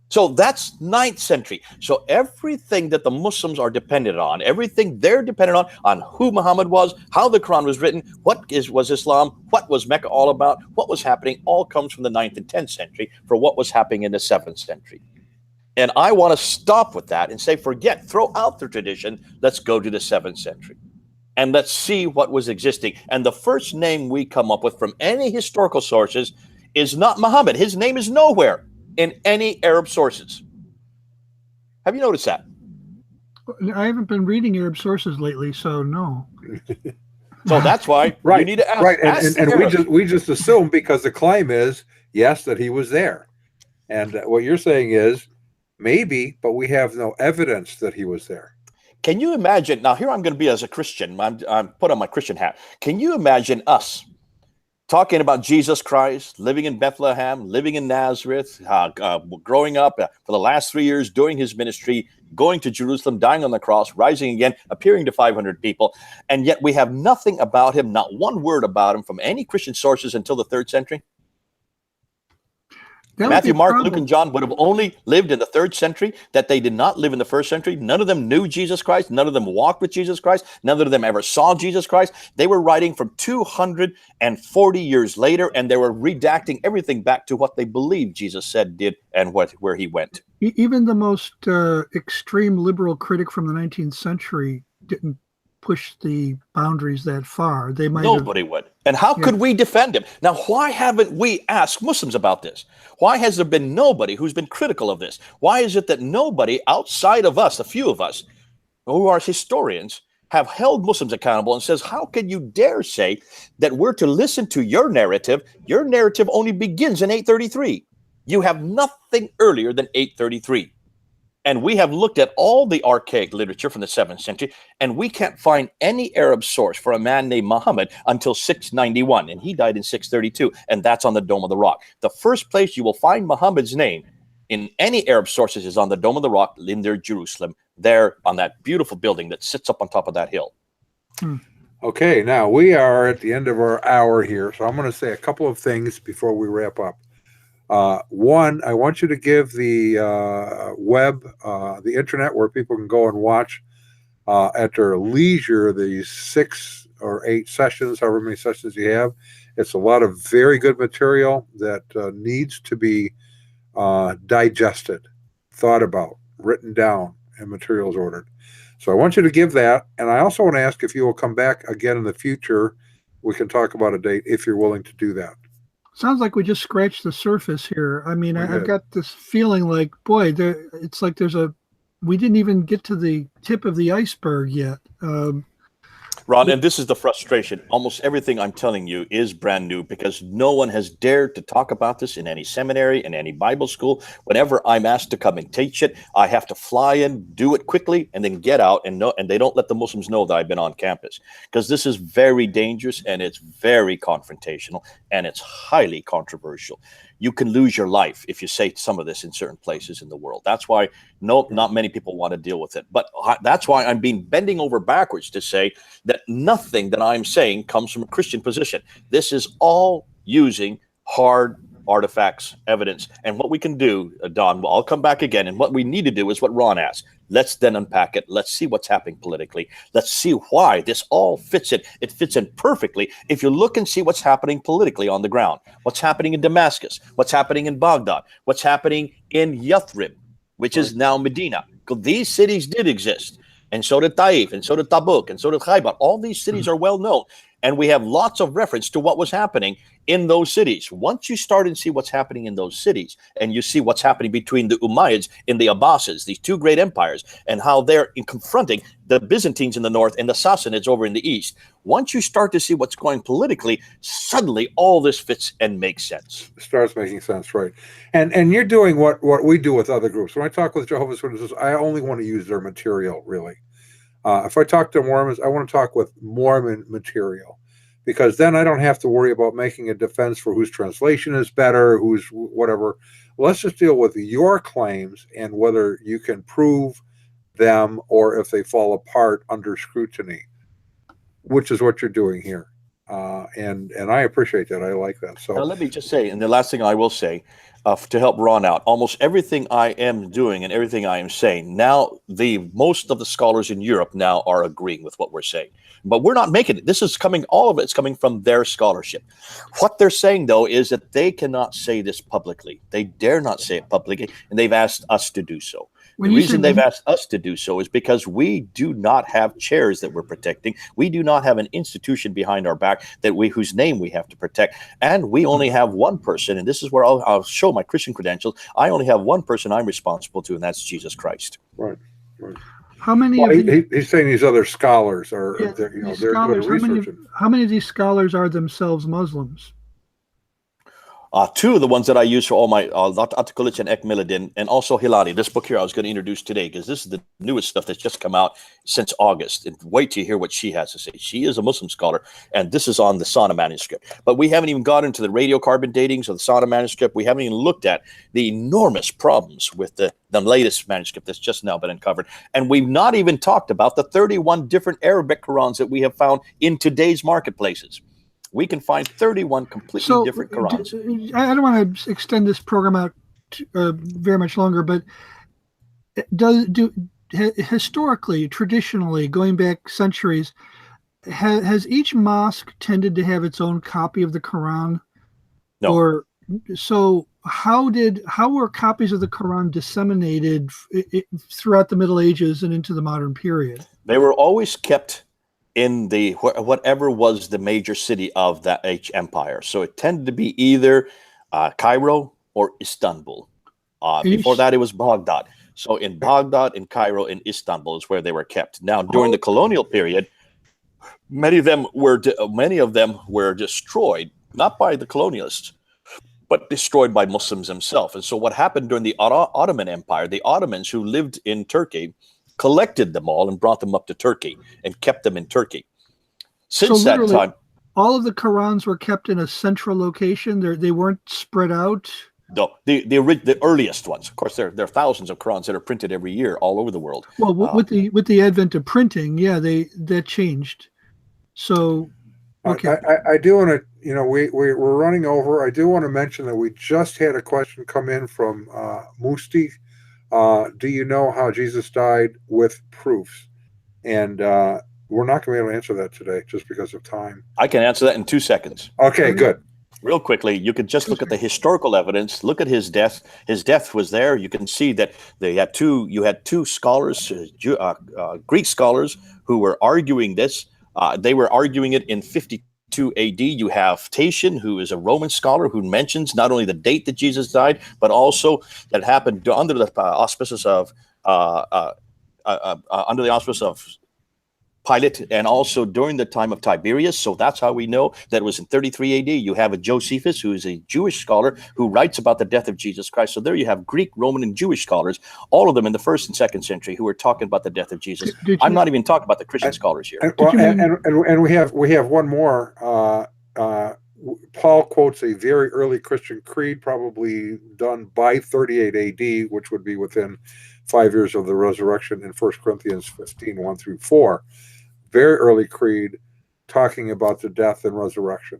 So that's 9th century. So everything that the Muslims are dependent on, everything they're dependent on who Muhammad was, how the Quran was written, was Islam, what was Mecca all about, what was happening, all comes from the 9th and 10th century for what was happening in the 7th century. And I want to stop with that and say, throw out the tradition, let's go to the 7th century. And let's see what was existing. And the first name we come up with from any historical sources is not Muhammad. His name is nowhere in any Arab sources. Have you noticed that? I haven't been reading Arab sources lately, so no. So that's why Right, you need to ask. right, ask and we just assume because the claim is yes that he was there, and what you're saying is maybe, but we have no evidence that he was there. Can you imagine? Now here I'm going to be as a Christian. I'm put on my Christian hat. Can you imagine us talking about Jesus Christ, living in Bethlehem, living in Nazareth, growing up for the last 3 years, doing his ministry, going to Jerusalem, dying on the cross, rising again, appearing to 500 people, and yet we have nothing about him, not one word about him from any Christian sources until the 3rd century? That would be Matthew, a Mark, Luke, problem. and John would have only lived in the 3rd century, that they did not live in the 1st century. None of them knew Jesus Christ. None of them walked with Jesus Christ. None of them ever saw Jesus Christ. They were writing from 240 years later, and they were redacting everything back to what they believed Jesus said, did, and where he went. Even the most extreme liberal critic from the 19th century didn't push the boundaries that far. They might have. Nobody would. And how could we defend him? Now, why haven't we asked Muslims about this? Why has there been nobody who's been critical of this? Why is it that nobody outside of us, a few of us, who are historians, have held Muslims accountable and says, how can you dare say that we're to listen to your narrative? Your narrative only begins in 833. You have nothing earlier than 833. And we have looked at all the archaic literature from the 7th century, and we can't find any Arab source for a man named Muhammad until 691, and he died in 632, and that's on the Dome of the Rock. The first place you will find Muhammad's name in any Arab sources is on the Dome of the Rock in there, Jerusalem, there on that beautiful building that sits up on top of that hill. Okay, now we are at the end of our hour here, so I'm going to say a couple of things before we wrap up. One, I want you to give the web, the internet, where people can go and watch at their leisure these 6 or 8 sessions, however many sessions you have. It's a lot of very good material that needs to be digested, thought about, written down, and materials ordered. So I want you to give that. And I also want to ask if you will come back again in the future. We can talk about a date if you're willing to do that. Sounds like we just scratched the surface here. I mean, We I've did. got this feeling like, boy, it's like we didn't even get to the tip of the iceberg yet. Ron, and this is the frustration. Almost everything I'm telling you is brand new because no one has dared to talk about this in any seminary, in any Bible school. Whenever I'm asked to come and teach it, I have to fly in, do it quickly, and then get out. And they don't let the Muslims know that I've been on campus because this is very dangerous and it's very confrontational and it's highly controversial. You can lose your life if you say some of this in certain places in the world. That's why not many people want to deal with it. But that's why I'm bending over backwards to say that nothing that I'm saying comes from a Christian position. This is all using hard artifacts, evidence. And what we can do, Don, I'll come back again. And what we need to do is what Ron asked. Let's then unpack it. Let's see what's happening politically. Let's see why this all fits in. It fits in perfectly if you look and see what's happening politically on the ground. What's happening in Damascus? What's happening in Baghdad? What's happening in Yathrib, which is now Medina? Because these cities did exist. And so did Taif, and so did Tabuk, and so did Khaybar. All these cities are well known. And we have lots of reference to what was happening in those cities. Once you start and see what's happening in those cities, and you see what's happening between the Umayyads and the Abbasids, these two great empires, and how they're confronting the Byzantines in the north and the Sassanids over in the east. Once you start to see what's going politically, suddenly all this fits and makes sense. It starts making sense, right? And you're doing what we do with other groups. When I talk with Jehovah's Witnesses, I only want to use their material, really. If I talk to Mormons, I want to talk with Mormon material, because then I don't have to worry about making a defense for whose translation is better, who's whatever. Let's just deal with your claims and whether you can prove them or if they fall apart under scrutiny, which is what you're doing here. And I appreciate that. I like that. So now, let me just say, and the last thing I will say, to help Ron out, almost everything I am doing and everything I am saying now, most of the scholars in Europe now are agreeing with what we're saying. But we're not making it. This is coming, all of it's coming from their scholarship. What they're saying, though, is that they cannot say this publicly. They dare not say it publicly, and they've asked us to do so. The reason they've asked us to do so is because we do not have chairs that we're protecting. We do not have an institution behind our back whose name we have to protect. And we only have one person, and this is where I'll show my Christian credentials. I only have one person I'm responsible to, and that's Jesus Christ. Right. How many Well, of these, he's saying these other scholars are, yeah, they're these doing scholars, research. how many of these scholars are themselves Muslims? Two of the ones that I use for all my Dr. Atikulich and Ek Miladin, and also Hilali. This book here I was going to introduce today because this is the newest stuff that's just come out since August. And wait to hear what she has to say. She is a Muslim scholar, and this is on the Sana manuscript. But we haven't even got into the radiocarbon datings of the Sana manuscript. We haven't even looked at the enormous problems with the latest manuscript that's just now been uncovered. And we've not even talked about the 31 different Arabic Qurans that we have found in today's marketplaces. we can find 31 completely different Qurans. I don't want to extend this program out very much longer, but historically, traditionally, going back centuries, has each mosque tended to have its own copy of the Quran? No. Or so how were copies of the Quran disseminated throughout the Middle Ages and into the modern period? They were always kept in the whatever was the major city of that empire. So it tended to be either Cairo or Istanbul. Before that, it was Baghdad. So in Baghdad, in Cairo, in Istanbul is where they were kept. Now, during the colonial period, many of them were destroyed, not by the colonialists, but destroyed by Muslims themselves. And so what happened during the Ottoman Empire, the Ottomans who lived in Turkey collected them all and brought them up to Turkey and kept them in Turkey. Since that time, all of the Qurans were kept in a central location. They weren't spread out. No, the earliest ones. Of course, there are thousands of Qurans that are printed every year all over the world. Well, with the advent of printing, that changed. So, okay. I do want to, we're running over. I do want to mention that we just had a question come in from Musti. Do you know how Jesus died with proofs? And we're not going to be able to answer that today just because of time. I can answer that in 2 seconds. Okay, good. Real quickly, you could just look at the historical evidence. Look at his death. His death was there. You can see that you had two scholars, Greek scholars, who were arguing this. They were arguing it in 52 AD. You have Tatian, who is a Roman scholar, who mentions not only the date that Jesus died, but also that happened under the auspices of Pilate, and also during the time of Tiberius. So that's how we know that it was in 33 AD. You have a Josephus, who is a Jewish scholar, who writes about the death of Jesus Christ. So there you have Greek, Roman, and Jewish scholars, all of them in the 1st and 2nd century, who were talking about the death of Jesus. I'm not even talking about the Christian scholars here. And we have one more. Paul quotes a very early Christian creed, probably done by 38 AD, which would be within 5 years of the resurrection in 1 Corinthians 15, 1 through 4. Very early creed talking about the death and resurrection.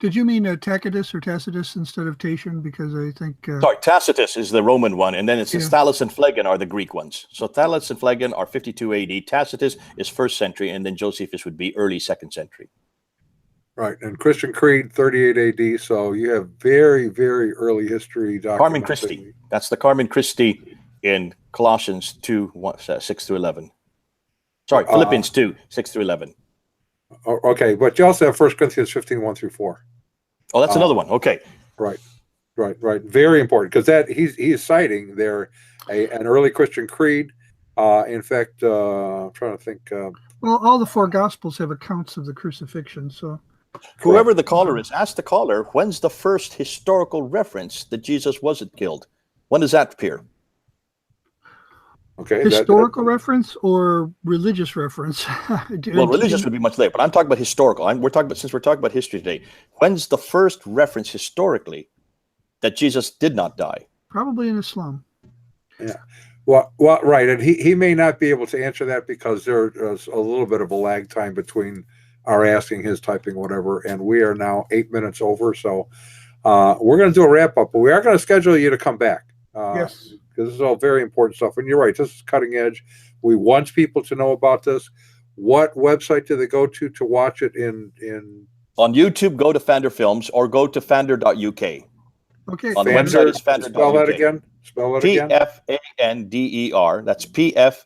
Did you mean Tacitus or Tacitus instead of Tatian? Because I think... Sorry, Tacitus is the Roman one, and then it's Thales and Phlegon are the Greek ones. So Thales and Phlegon are 52 AD. Tacitus is 1st century, and then Josephus would be early 2nd century. Right, and Christian creed, 38 AD, so you have very, very early history. Carmen Christi. That's the Carmen Christi in Colossians 2, 6 through 11. Sorry, Philippians 2, 6 through 11. Okay, but you also have 1 Corinthians 15, 1 through 4. Oh, that's another one. Okay. Right. Very important, because that he's citing there an early Christian creed. In fact, I'm trying to think. Well, all the 4 Gospels have accounts of the crucifixion, so... Whoever the caller is, ask the caller, when's the first historical reference that Jesus wasn't killed? When does that appear? Okay, historical reference or religious reference? Well, religious would be much later, but I'm talking about historical. Since we're talking about history today, when's the first reference historically that Jesus did not die? Probably in Islam. Yeah. Well, right, and he may not be able to answer that because there's a little bit of a lag time between our asking, his typing, whatever, and we are now 8 minutes over, so we're going to do a wrap up, but we are going to schedule you to come back. Yes. Because this is all very important stuff. And you're right, this is cutting edge. We want people to know about this. What website do they go to watch it in? On YouTube, go to Fander Films or go to fander.uk. Okay. On the website is fander.uk. Spell that again. P-F-A-N-D-E-R. That's P-F-A-N-D-E-R.uk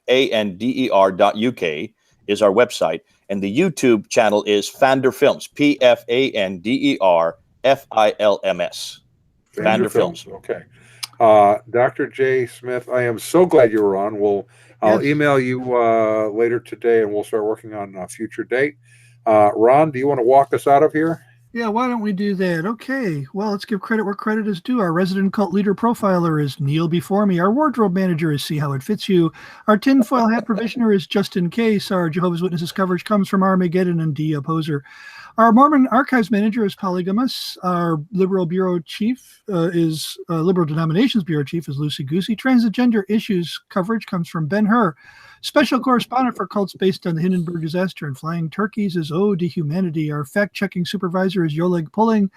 is our website. And the YouTube channel is Fander Films. P-F-A-N-D-E-R-F-I-L-M-S. Fander Films. Okay. Dr. J. Smith, I am so glad you were on. I'll email you later today, and we'll start working on a future date. Ron, do you want to walk us out of here? Yeah, why don't we do that? Okay, well, let's give credit where credit is due. Our resident cult leader profiler is Neil before me. Our wardrobe manager is See How It Fits You. Our tinfoil hat provisioner is Just In Case. Our Jehovah's Witnesses coverage comes from Armageddon and D Opposer. Our Mormon archives manager is Polygamous. Our liberal bureau chief liberal denominations bureau chief is Lucy Goosey. Transgender issues coverage comes from Ben Hur. Special correspondent for cults based on the Hindenburg disaster and flying turkeys is Ode to Humanity. Our fact-checking supervisor is Yoleg Pulling.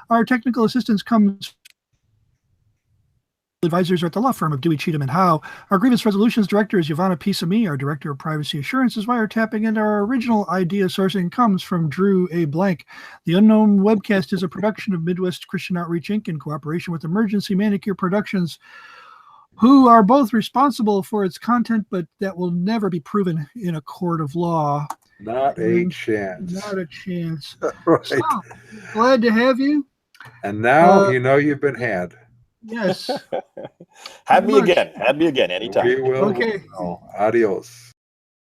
Our technical assistance comes advisors are at the law firm of Dewey, Cheatham and Howe. Our grievance resolutions director is Yvonne Pisami. Our director of privacy assurance is wiretapping, and our original idea sourcing comes from Drew A. Blank. The Unknown Webcast is a production of Midwest Christian Outreach Inc. in cooperation with Emergency Manicure Productions, who are both responsible for its content, but that will never be proven in a court of law. Not a chance. Not a chance. Right. So, glad to have you. And now you know you've been had. Yes. Have me again. Have me again anytime. We will. Okay. Adios.